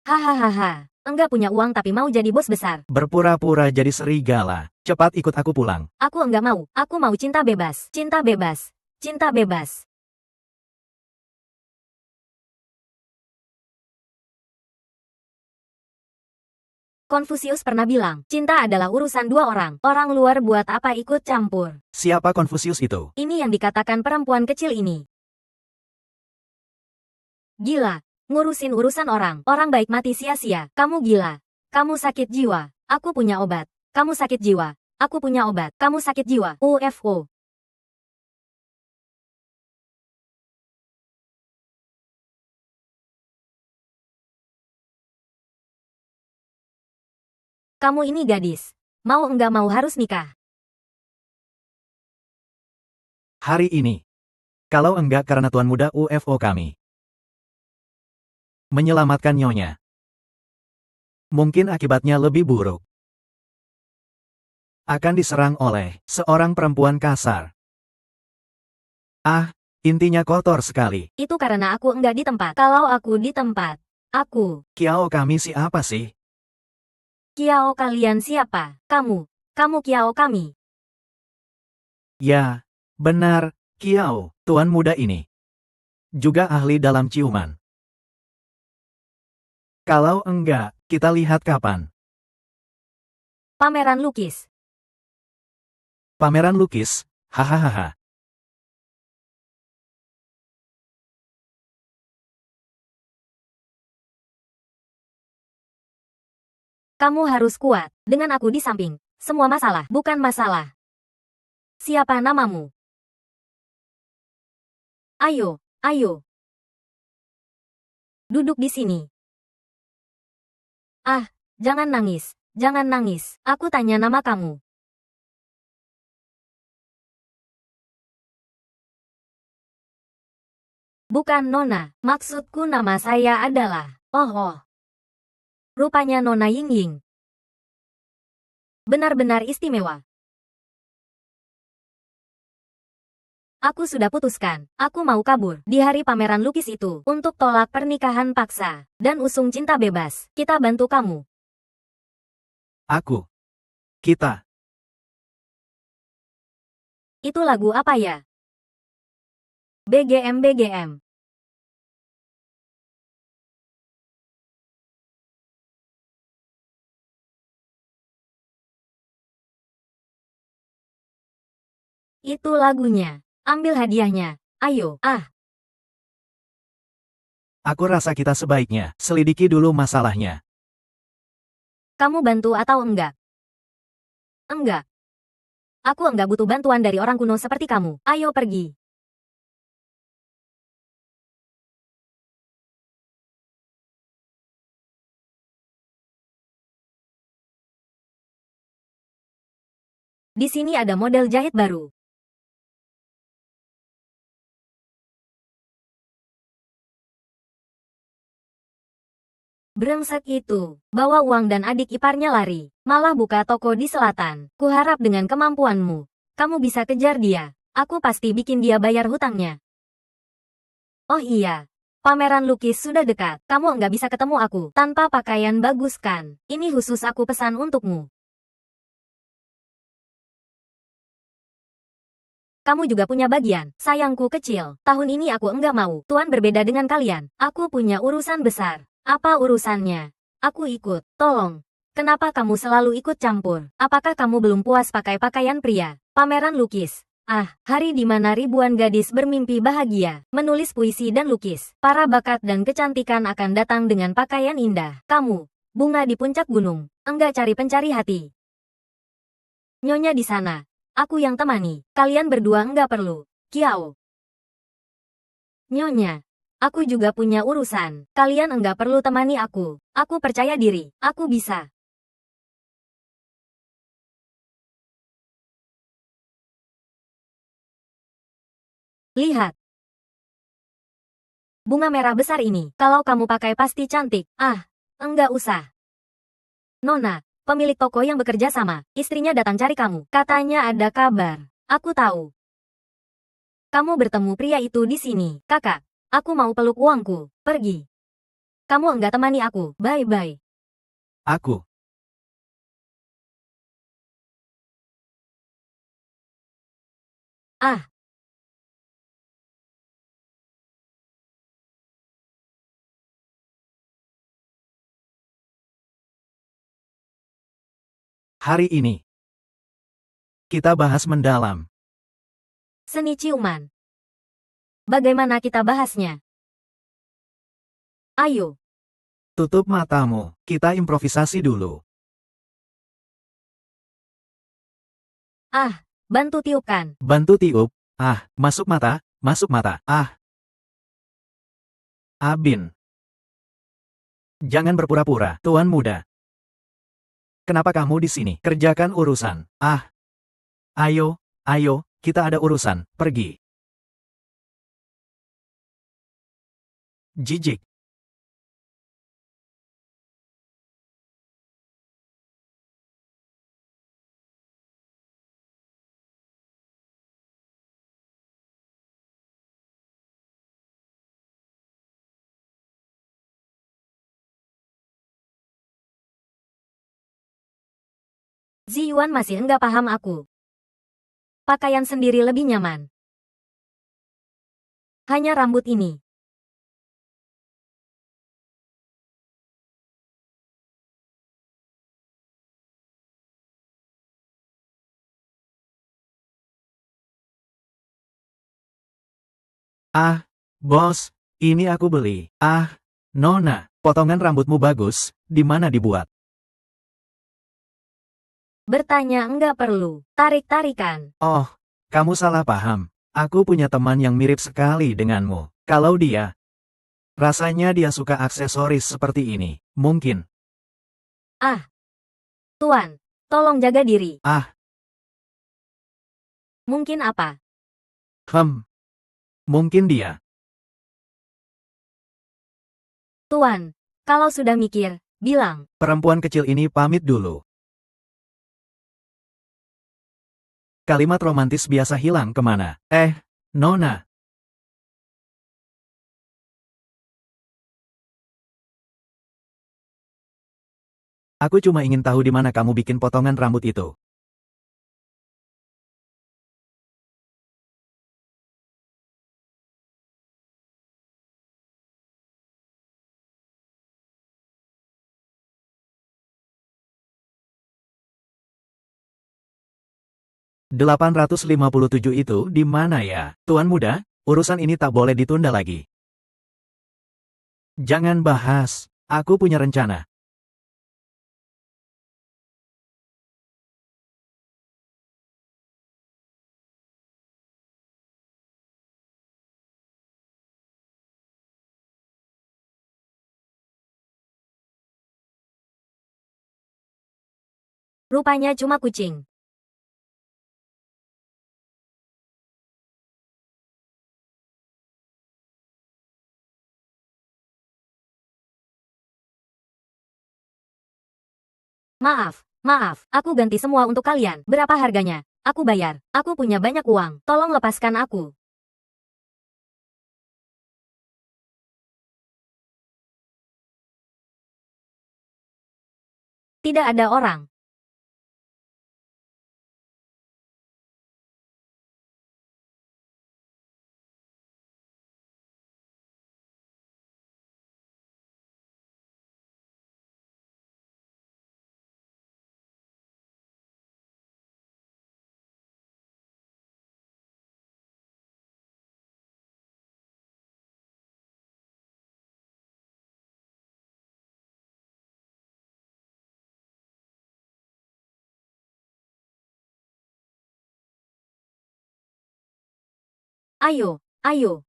Hahaha. Enggak punya uang tapi mau jadi bos besar. Berpura-pura jadi serigala. Cepat ikut aku pulang. Aku enggak mau. Aku mau cinta bebas. Cinta bebas. Cinta bebas. Konfusius pernah bilang, cinta adalah urusan 2 orang. Orang luar buat apa ikut campur. Siapa Konfusius itu? Ini yang dikatakan perempuan kecil ini. Gila. Ngurusin urusan orang. Orang baik mati sia-sia. Kamu gila. Kamu sakit jiwa. Aku punya obat. Kamu sakit jiwa. Aku punya obat. Kamu sakit jiwa. UFO. Kamu ini gadis. Mau enggak mau harus nikah. Hari ini. Kalau enggak karena tuan muda UFO kami. Menyelamatkan nyonya. Mungkin akibatnya lebih buruk. Akan diserang oleh seorang perempuan kasar. Ah, intinya kotor sekali. Itu karena aku enggak di tempat. Kalau aku di tempat, aku. Kiao kami siapa sih? Kiao kalian siapa? Kamu. Kamu Kiao kami. Ya, benar, Kiao, tuan muda ini. Juga ahli dalam ciuman. Kalau enggak, kita lihat kapan. Pameran lukis. Pameran lukis, hahaha. Kamu harus kuat. Dengan aku di samping. Semua masalah bukan masalah. Siapa namamu? Ayo, ayo. Duduk di sini. Ah, jangan nangis. Jangan nangis. Aku tanya nama kamu. Bukan Nona. Maksudku nama saya adalah... Oh. Rupanya Nona Ying. Benar-benar istimewa. Aku sudah putuskan. Aku mau kabur di hari pameran lukis itu untuk tolak pernikahan paksa dan usung cinta bebas. Kita bantu kamu. Aku. Kita. Itu lagu apa ya? BGM. Itu lagunya. Ambil hadiahnya. Ayo. Aku rasa kita sebaiknya selidiki dulu masalahnya. Kamu bantu atau enggak? Enggak. Aku enggak butuh bantuan dari orang kuno seperti kamu. Ayo pergi. Di sini ada model jahit baru. Brengsek itu, bawa uang dan adik iparnya lari, malah buka toko di selatan. Kuharap dengan kemampuanmu, kamu bisa kejar dia. Aku pasti bikin dia bayar hutangnya. Oh iya, pameran lukis sudah dekat. Kamu nggak bisa ketemu aku tanpa pakaian bagus kan? Ini khusus aku pesan untukmu. Kamu juga punya bagian, sayangku kecil. Tahun ini aku enggak mau. Tuan berbeda dengan kalian. Aku punya urusan besar. Apa urusannya? Aku ikut. Tolong. Kenapa kamu selalu ikut campur? Apakah kamu belum puas pakai pakaian pria? Pameran lukis. Ah, hari di mana ribuan gadis bermimpi bahagia, menulis puisi dan lukis. Para bakat dan kecantikan akan datang dengan pakaian indah. Kamu, bunga di puncak gunung, enggak cari pencari hati. Nyonya di sana. Aku yang temani. Kalian berdua enggak perlu. Kiao. Nyonya. Aku juga punya urusan. Kalian enggak perlu temani aku. Aku percaya diri. Aku bisa. Lihat. Bunga merah besar ini. Kalau kamu pakai pasti cantik. Ah, enggak usah. Nona, pemilik toko yang bekerja sama, istrinya datang cari kamu. Katanya ada kabar. Aku tahu. Kamu bertemu pria itu di sini. Kakak, aku mau peluk uangku. Pergi. Kamu enggak temani aku. Bye-bye. Aku. Ah, Hari ini, kita bahas mendalam. seni ciuman. Bagaimana kita bahasnya? Ayo. Tutup matamu. Kita improvisasi dulu. Ah, bantu tiupkan. Bantu tiup. Ah, masuk mata. Masuk mata. Ah. Abin. Jangan berpura-pura, tuan muda. Kenapa kamu di sini? Kerjakan urusan. Ah. Ayo, ayo, kita ada urusan. Pergi. Jijik. Ziyuan masih enggak paham aku. Pakaian sendiri lebih nyaman. Hanya rambut ini. Ah, bos, ini aku beli. Ah, Nona, potongan rambutmu bagus, di mana dibuat? Bertanya enggak perlu. Tarik-tarikan. Oh, kamu salah paham. Aku punya teman yang mirip sekali denganmu. Kalau dia, rasanya dia suka aksesoris seperti ini. Mungkin. Ah, Tuan, tolong jaga diri. Ah, Mungkin apa? mungkin dia. Tuan, kalau sudah mikir, bilang. Perempuan kecil ini pamit dulu. Kalimat romantis biasa hilang kemana? Nona. Aku cuma ingin tahu di mana kamu bikin potongan rambut itu. "857 itu di mana ya? Tuan muda, urusan ini tak boleh ditunda lagi. Jangan bahas. Aku punya rencana." Rupanya cuma kucing. Maaf, aku ganti semua untuk kalian. Berapa harganya? Aku bayar. Aku punya banyak uang. Tolong lepaskan aku. Tidak ada orang. Ayo, ayo.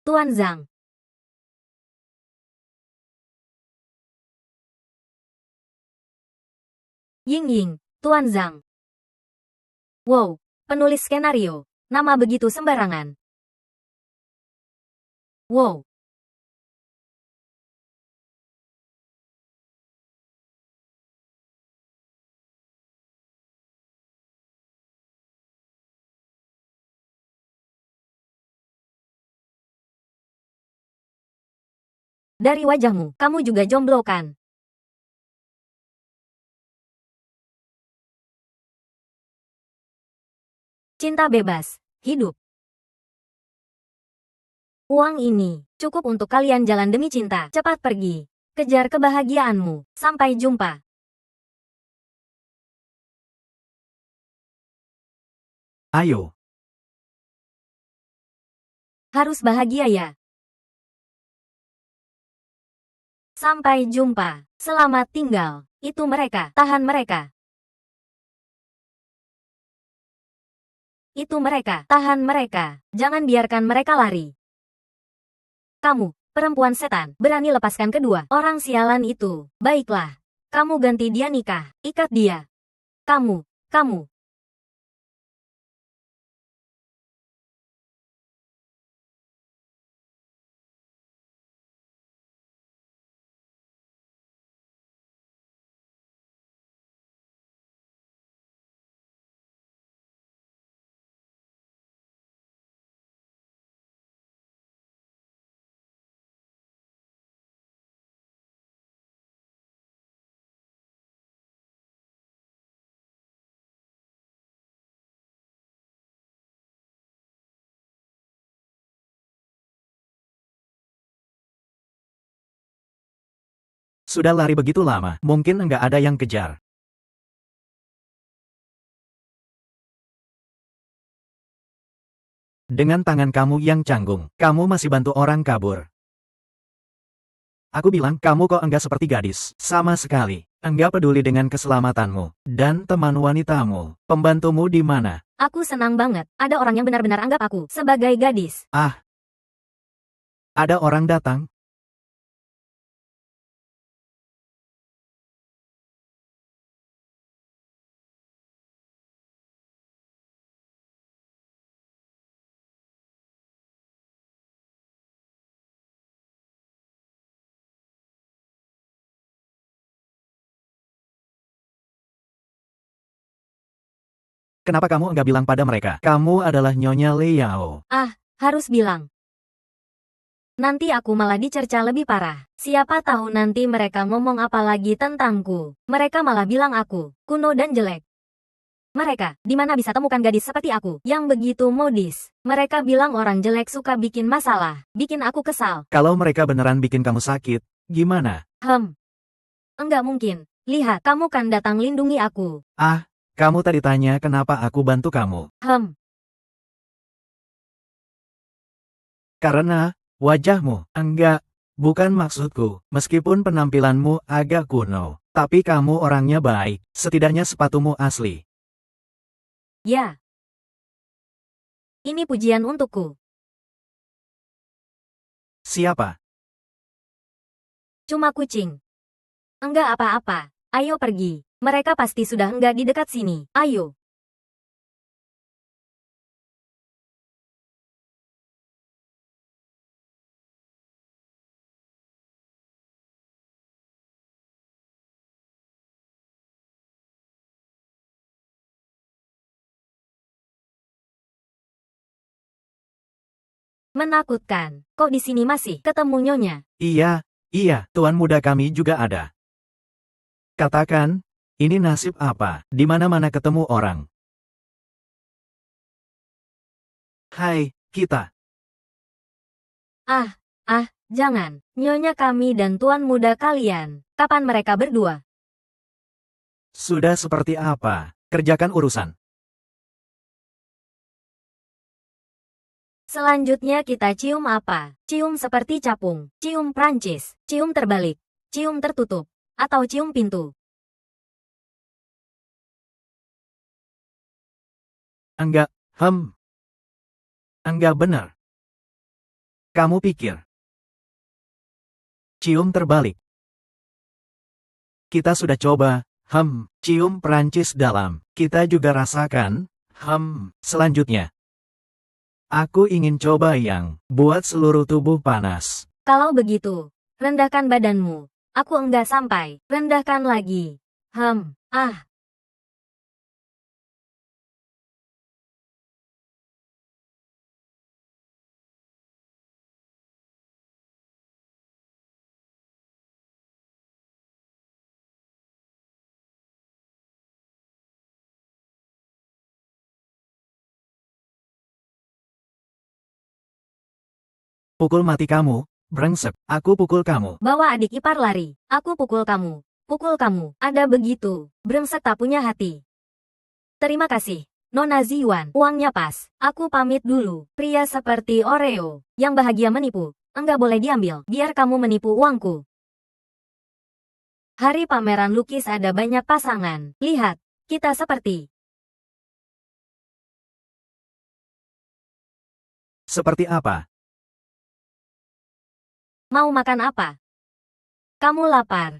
Tuan Zhang. Ying Ying, Tuan Zhang. Wow, penulis skenario. Nama begitu sembarangan. Wow. Dari wajahmu, kamu juga jomblo kan? Cinta bebas, hidup. Uang ini cukup untuk kalian jalan demi cinta. Cepat pergi. Kejar kebahagiaanmu. Sampai jumpa. Ayo. Harus bahagia ya. Sampai jumpa. Selamat tinggal. Itu mereka. Tahan mereka. Itu mereka. Tahan mereka. Jangan biarkan mereka lari. Kamu, perempuan setan, berani lepaskan kedua orang sialan itu. Baiklah. Kamu ganti dia nikah. Ikat dia. Kamu. Sudah lari begitu lama, mungkin enggak ada yang kejar. Dengan tangan kamu yang canggung, kamu masih bantu orang kabur. Aku bilang kamu kok enggak seperti gadis, sama sekali. Enggak peduli dengan keselamatanmu. Dan teman wanitamu, pembantumu di mana? Aku senang banget. Ada orang yang benar-benar anggap aku sebagai gadis. Ah, ada orang datang. Kenapa kamu enggak bilang pada mereka? Kamu adalah Nyonya Liao. Harus bilang. Nanti aku malah dicerca lebih parah. Siapa tahu nanti mereka ngomong apa lagi tentangku. Mereka malah bilang aku kuno dan jelek. Mereka, di mana bisa temukan gadis seperti aku, yang begitu modis. Mereka bilang orang jelek suka bikin masalah, bikin aku kesal. Kalau mereka beneran bikin kamu sakit, gimana? Enggak mungkin. Lihat, kamu kan datang lindungi aku. Ah, kamu tadi tanya kenapa aku bantu kamu. Karena, wajahmu, enggak, bukan maksudku. Meskipun penampilanmu agak kuno, tapi kamu orangnya baik, setidaknya sepatumu asli. Ya. Ini pujian untukku. Siapa? Cuma kucing. Enggak apa-apa. Ayo pergi. Mereka pasti sudah enggak di dekat sini. Ayo. Menakutkan. Kok di sini masih ketemu nyonya? Iya, tuan muda kami juga ada. Katakan, ini nasib apa? Di mana-mana ketemu orang. Hai, kita. Jangan. Nyonya kami dan tuan muda kalian. Kapan mereka berdua? Sudah seperti apa? Kerjakan urusan. Selanjutnya kita cium apa? Cium seperti capung, cium Prancis, cium terbalik, cium tertutup, atau cium pintu. Enggak, enggak benar. Kamu pikir cium terbalik? Kita sudah coba, cium Perancis dalam. Kita juga rasakan, selanjutnya. Aku ingin coba yang buat seluruh tubuh panas. Kalau begitu, rendahkan badanmu. Aku enggak sampai. Rendahkan lagi. Ah. Pukul mati kamu, brengsek. Aku pukul kamu. Bawa adik ipar lari. Aku pukul kamu. Pukul kamu. Ada begitu. Brengsek tak punya hati. Terima kasih, Nona Ziyuan. Uangnya pas. Aku pamit dulu. Pria seperti Oreo, yang bahagia menipu. Enggak boleh diambil. Biar kamu menipu uangku. Hari pameran lukis ada banyak pasangan. Lihat, kita seperti. Seperti apa? Mau makan apa? Kamu lapar.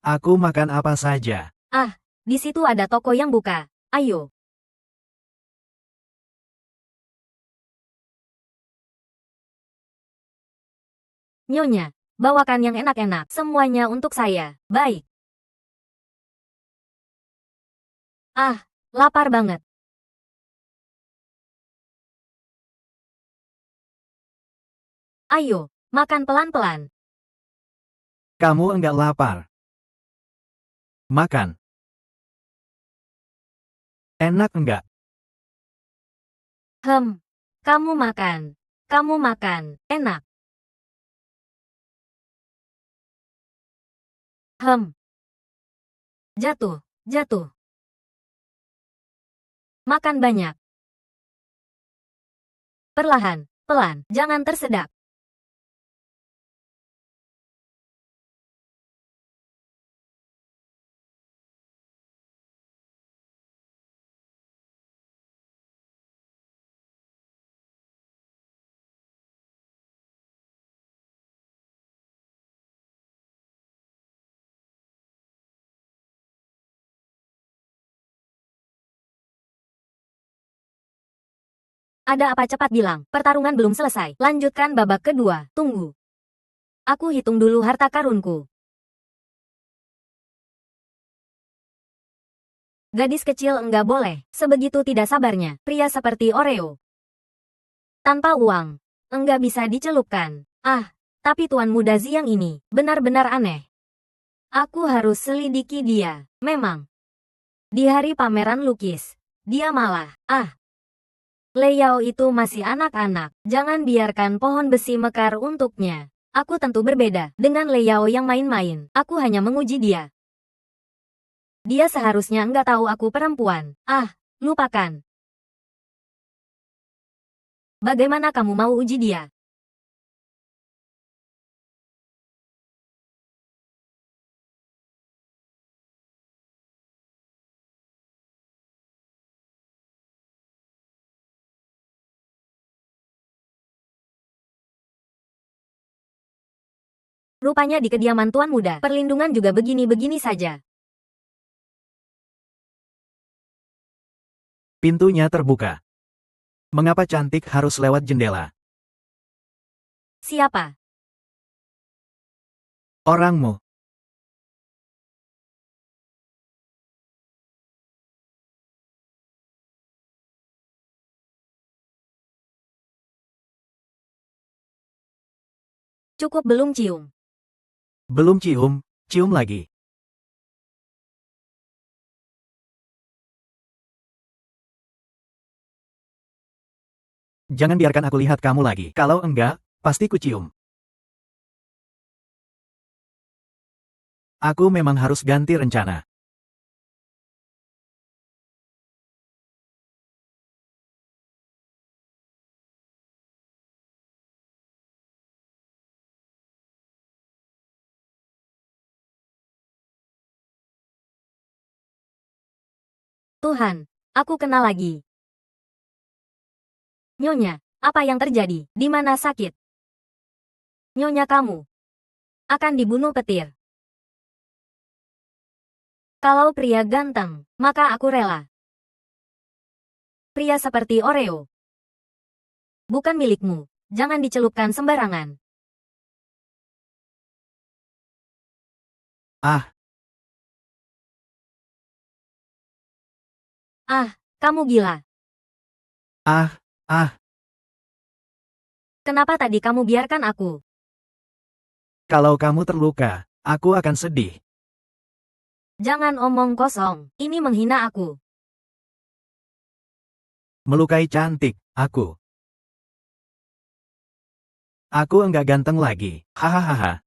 Aku makan apa saja. Ah, di situ ada toko yang buka. Ayo. Nyonya, bawakan yang enak-enak. Semuanya untuk saya. Baik. Ah, lapar banget. Ayo, makan pelan-pelan. Kamu enggak lapar. Makan. Enak enggak? Kamu makan. Kamu makan. Enak. Jatuh, jatuh. Makan banyak. Perlahan, pelan, jangan tersedak. Ada apa cepat bilang, pertarungan belum selesai. Lanjutkan babak kedua, tunggu. Aku hitung dulu harta karunku. Gadis kecil enggak boleh, sebegitu tidak sabarnya, pria seperti Oreo. Tanpa uang, enggak bisa dicelupkan. Ah, tapi tuan muda Ziyang ini, benar-benar aneh. Aku harus selidiki dia, memang. Di hari pameran lukis, dia malah, Leyao itu masih anak-anak, jangan biarkan pohon besi mekar untuknya. Aku tentu berbeda dengan Leyao yang main-main, aku hanya menguji dia. Dia seharusnya enggak tahu aku perempuan. Lupakan. Bagaimana kamu mau uji dia? Rupanya di kediaman tuan muda, perlindungan juga begini-begini saja. Pintunya terbuka. Mengapa cantik harus lewat jendela? Siapa? Orangmu. Cukup belum cium. Belum cium, cium lagi. Jangan biarkan aku lihat kamu lagi. Kalau enggak, pasti ku cium. Aku memang harus ganti rencana. Tuhan, aku kenal lagi. Nyonya, apa yang terjadi? Di mana sakit? Nyonya kamu akan dibunuh petir. Kalau pria ganteng, maka aku rela. Pria seperti Oreo bukan milikmu. Jangan dicelupkan sembarangan. Ah, Ah, kamu gila. ah, ah, Kenapa tadi kamu biarkan aku? kalau kamu terluka, aku akan sedih. Jangan omong kosong. Ini menghina aku. Melukai cantik, aku. Aku enggak ganteng lagi. Hahaha.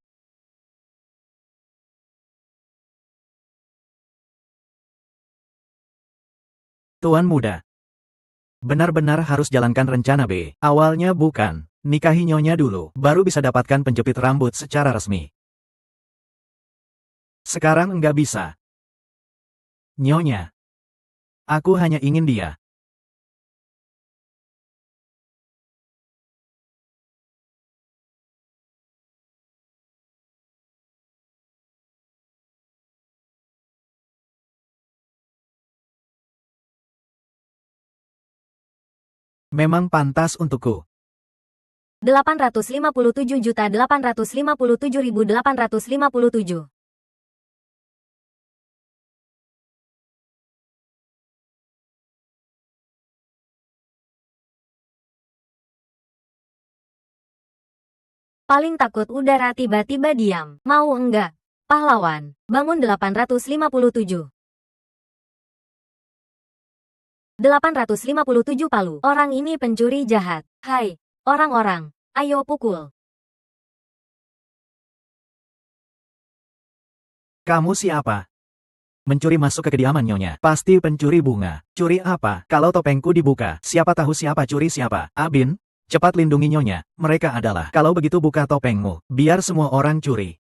Tuan muda. Benar-benar harus jalankan rencana B. Awalnya bukan. Nikahi nyonya dulu, baru bisa dapatkan penjepit rambut secara resmi. Sekarang enggak bisa. Nyonya. Aku hanya ingin dia. Memang pantas untukku. 857.857.857. Paling takut udara tiba-tiba diam. Mau enggak? Pahlawan, bangun 857. 857 palu. Orang ini pencuri jahat. Hai, orang-orang, ayo pukul. Kamu siapa? Mencuri masuk ke kediaman nyonya. Pasti pencuri bunga. Curi apa? Kalau topengku dibuka, siapa tahu siapa curi siapa? Abin, cepat lindungi nyonya. Mereka adalah. Kalau begitu buka topengmu. Biar semua orang curi.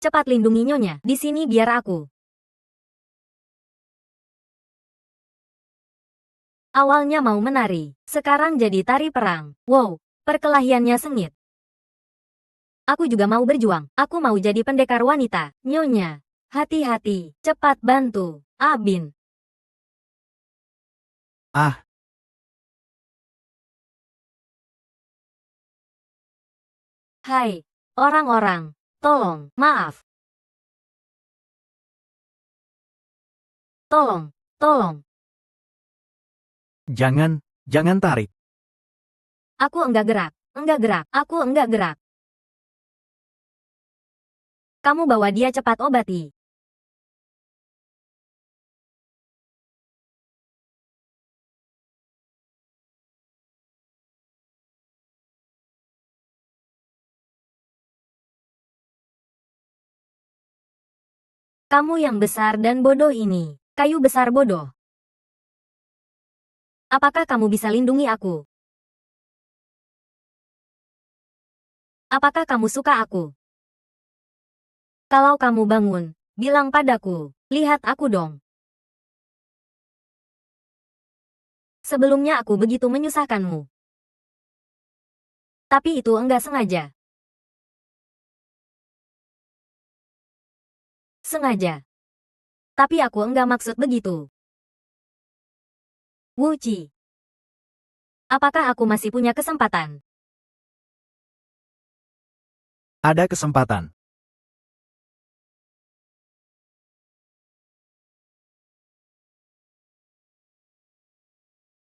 Cepat lindungi nyonya. Di sini biar aku. Awalnya mau menari, sekarang jadi tari perang. Wow, perkelahiannya sengit. Aku juga mau berjuang. Aku mau jadi pendekar wanita. Nyonya, hati-hati. Cepat bantu. Abin. Ah, Hai, orang-orang. Tolong, maaf. Tolong, tolong. jangan tarik. Aku enggak gerak. Enggak gerak. Aku enggak gerak. Kamu bawa dia cepat obati. Kamu yang besar dan bodoh ini. Kayu besar bodoh. Apakah kamu bisa lindungi aku? Apakah kamu suka aku? Kalau kamu bangun, bilang padaku. Lihat aku dong. Sebelumnya aku begitu menyusahkanmu. Tapi itu enggak sengaja. Sengaja. Tapi aku enggak maksud begitu. Wuci. Apakah aku masih punya kesempatan? Ada kesempatan.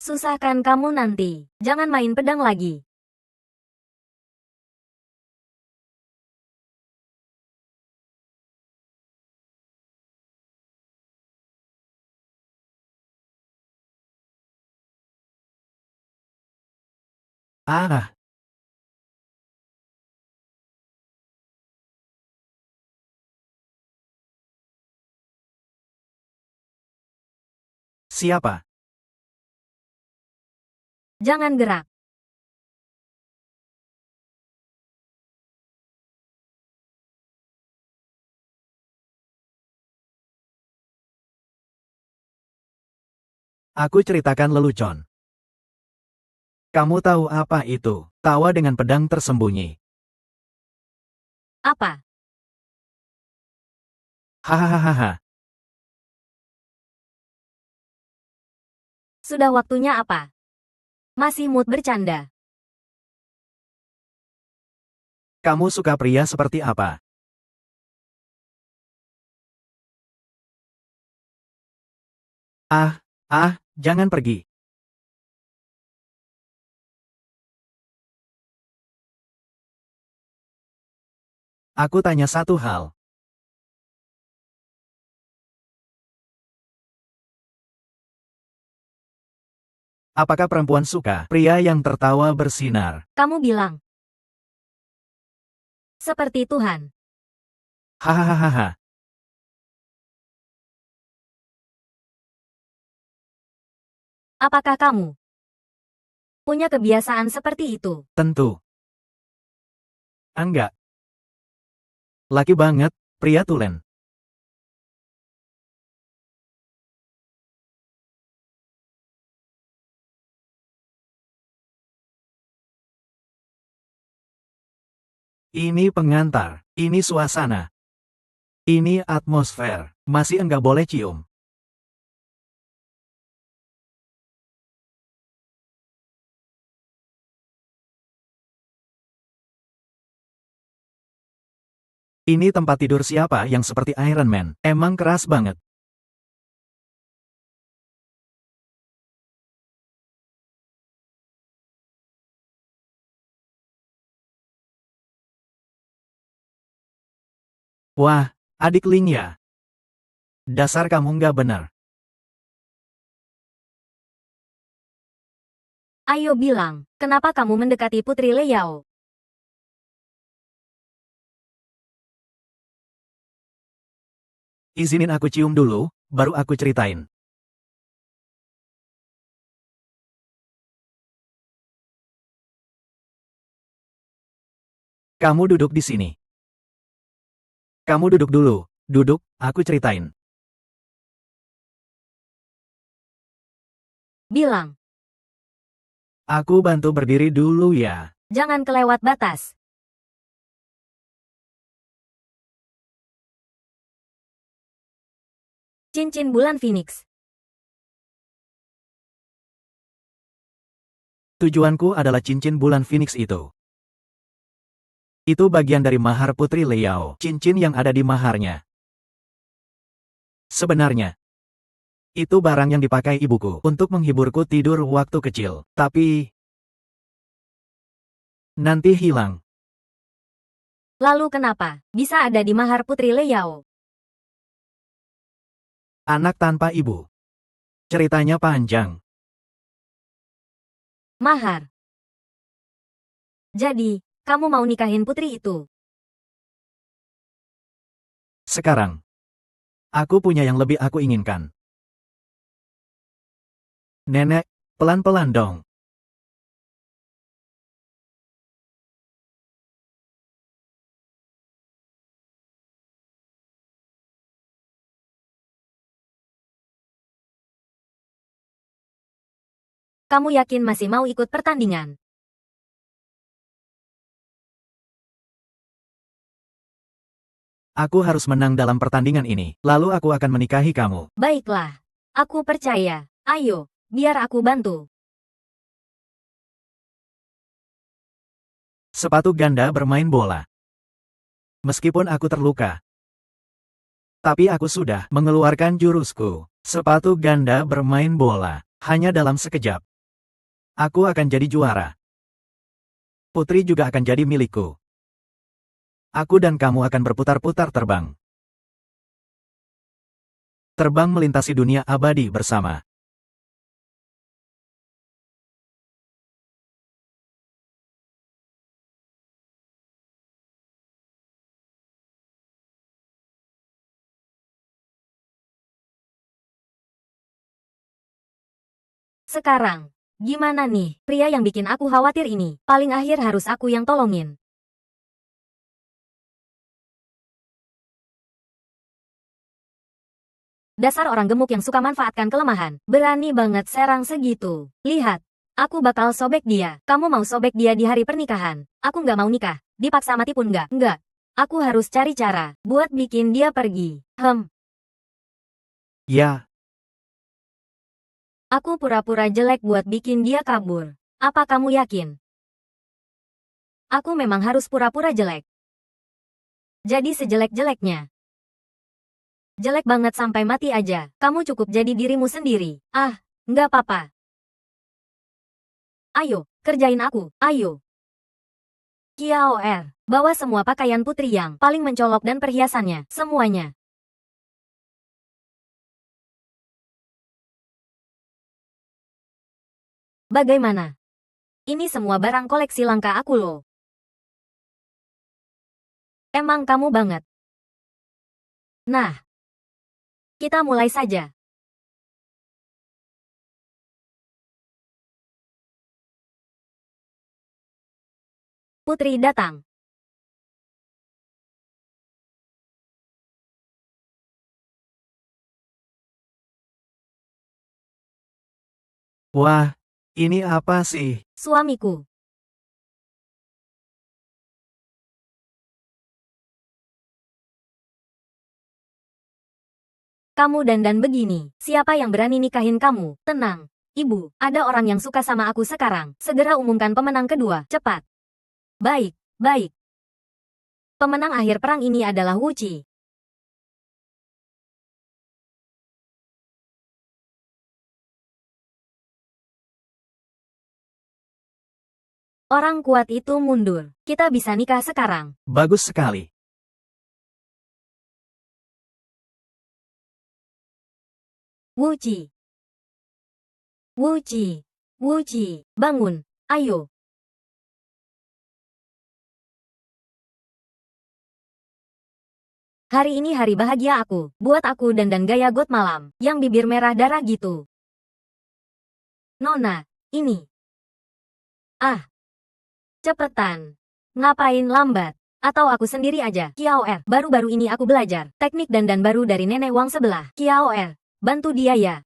Susahkan kamu nanti. Jangan main pedang lagi. Ah, siapa? Jangan gerak. Aku ceritakan lelucon. Kamu tahu apa itu? Tawa dengan pedang tersembunyi. Apa? Hahaha. Sudah waktunya apa? Masih mood bercanda. Kamu suka pria seperti apa? Jangan pergi. Aku tanya satu hal. Apakah perempuan suka pria yang tertawa bersinar? Kamu bilang. Seperti Tuhan. Hahaha. Apakah kamu punya kebiasaan seperti itu? Tentu. Enggak. Laki banget, pria tulen. Ini pengantar, ini suasana. Ini atmosfer, masih enggak boleh cium. Ini tempat tidur siapa yang seperti Iron Man, emang keras banget. Wah, adik Ling ya. Dasar kamu nggak benar. Ayo bilang, kenapa kamu mendekati Putri Leyao? Izinin aku cium dulu, baru aku ceritain. Kamu duduk di sini. Kamu duduk dulu. Duduk, aku ceritain. Bilang, Aku bantu berdiri dulu ya. jangan kelewat batas. Cincin bulan Phoenix. Tujuanku adalah cincin bulan Phoenix itu. Itu bagian dari mahar Putri Leyao, cincin yang ada di maharnya. Sebenarnya, itu barang yang dipakai ibuku untuk menghiburku tidur waktu kecil. Tapi, nanti hilang. Lalu kenapa bisa ada di mahar Putri Leyao? Anak tanpa ibu. Ceritanya panjang. Mahar. Jadi, kamu mau nikahin putri itu? Sekarang, aku punya yang lebih aku inginkan. Nenek, pelan-pelan dong. Kamu yakin masih mau ikut pertandingan? Aku harus menang dalam pertandingan ini, lalu aku akan menikahi kamu. Baiklah. Aku percaya. Ayo, biar aku bantu. Sepatu ganda bermain bola. Meskipun aku terluka, tapi aku sudah mengeluarkan jurusku. Sepatu ganda bermain bola. Hanya dalam sekejap. Aku akan jadi juara. Putri juga akan jadi milikku. Aku dan kamu akan berputar-putar terbang. Terbang melintasi dunia abadi bersama. Sekarang, gimana nih? Pria yang bikin aku khawatir ini, paling akhir harus aku yang tolongin. Dasar orang gemuk yang suka manfaatkan kelemahan. Berani banget serang segitu. Lihat. Aku bakal sobek dia. Kamu mau sobek dia di hari pernikahan. Aku nggak mau nikah. Dipaksa mati pun nggak. Nggak. Aku harus cari cara buat bikin dia pergi. Ya, Aku pura-pura jelek buat bikin dia kabur. Apa kamu yakin? Aku memang harus pura-pura jelek. Jadi sejelek-jeleknya. Jelek banget sampai mati aja. Kamu cukup jadi dirimu sendiri. Ah, nggak apa-apa. Ayo, kerjain aku. Ayo. Kiao Er, bawa semua pakaian putri yang paling mencolok dan perhiasannya. Semuanya. Bagaimana? Ini semua barang koleksi langka aku loh. Emang kamu banget. Nah, kita mulai saja. Putri datang. wah, ini apa sih? Suamiku. Kamu dandan begini. Siapa yang berani nikahin kamu? Tenang. Ibu, ada orang yang suka sama aku sekarang. Segera umumkan pemenang kedua. Cepat. Baik, baik. Pemenang akhir perang ini adalah Wu Qi. Orang kuat itu mundur. Kita bisa nikah sekarang. Bagus sekali. Wu Qi. Wu Qi. Wu Qi. Bangun. Ayo. Hari ini hari bahagia aku. Buat aku dandan gaya god malam. Yang bibir merah darah gitu. Nona, ini. Ah. Cepetan. Ngapain lambat? Atau aku sendiri aja. Kiao Er, baru-baru ini aku belajar teknik dandan baru dari nenek Wang sebelah. Kiao Er, bantu dia ya.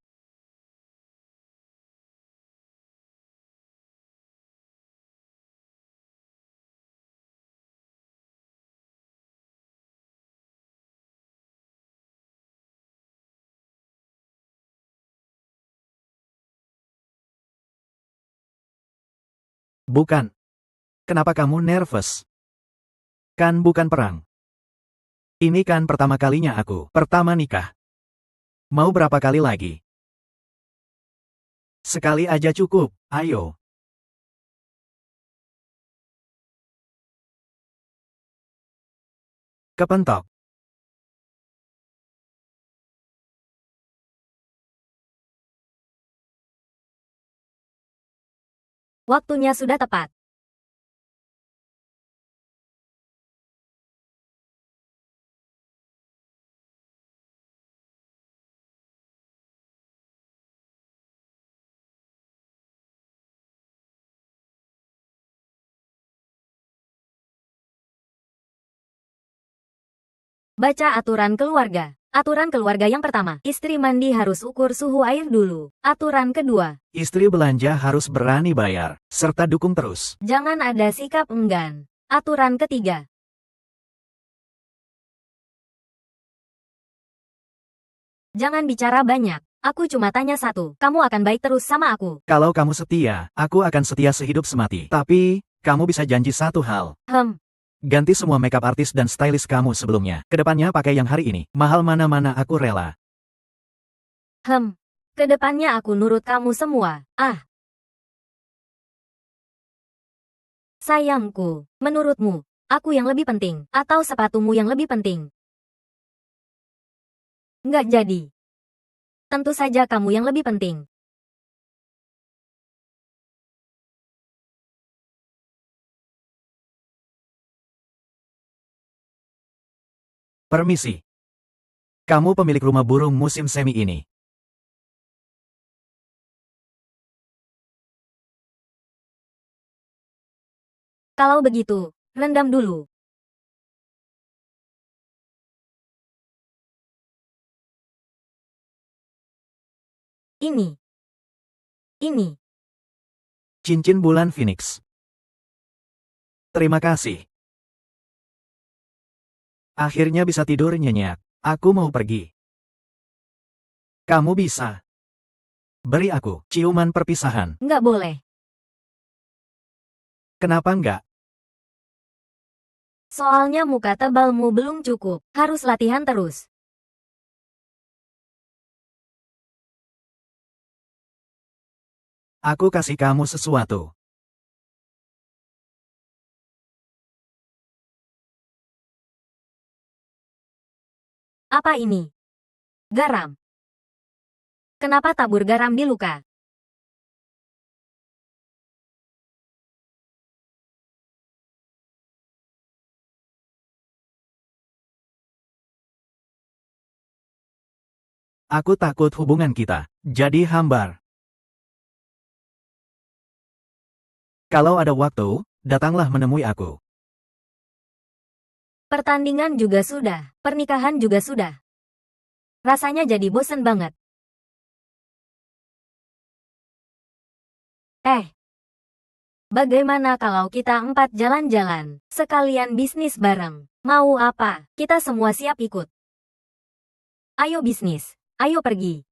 Bukan. Kenapa kamu nervous? Kan bukan perang. Ini kan pertama kalinya aku. Pertama nikah. Mau berapa kali lagi? Sekali aja cukup, ayo. Kepentok. Waktunya sudah tepat. Baca aturan keluarga. Aturan keluarga yang pertama, istri mandi harus ukur suhu air dulu. Aturan kedua, Istri belanja harus berani bayar, serta dukung terus. jangan ada sikap enggan. Aturan ketiga, jangan bicara banyak. Aku cuma tanya satu, kamu akan baik terus sama aku. Kalau kamu setia, aku akan setia sehidup semati. Tapi, kamu bisa janji satu hal. Ganti semua makeup artis dan stylist kamu sebelumnya. Kedepannya pakai yang hari ini. Mahal mana-mana aku rela. Kedepannya aku nurut kamu semua. Ah. Sayangku, menurutmu, aku yang lebih penting, atau sepatumu yang lebih penting? Nggak jadi. Tentu saja kamu yang lebih penting. Permisi. Kamu pemilik rumah burung musim semi ini. Kalau begitu, rendam dulu. Ini. Ini. Cincin bulan Phoenix. Terima kasih. Akhirnya bisa tidur nyenyak. Aku mau pergi. Kamu bisa. Beri aku ciuman perpisahan. Nggak boleh. Kenapa enggak? Soalnya muka tebalmu belum cukup. Harus latihan terus. Aku kasih kamu sesuatu. Apa ini? Garam. Kenapa tabur garam di luka? Aku takut hubungan kita jadi hambar. Kalau ada waktu, datanglah menemui aku. Pertandingan juga sudah. Pernikahan juga sudah. Rasanya jadi bosen banget. Bagaimana kalau kita 4 jalan-jalan, sekalian bisnis bareng? Mau apa? Kita semua siap ikut. Ayo bisnis. Ayo pergi.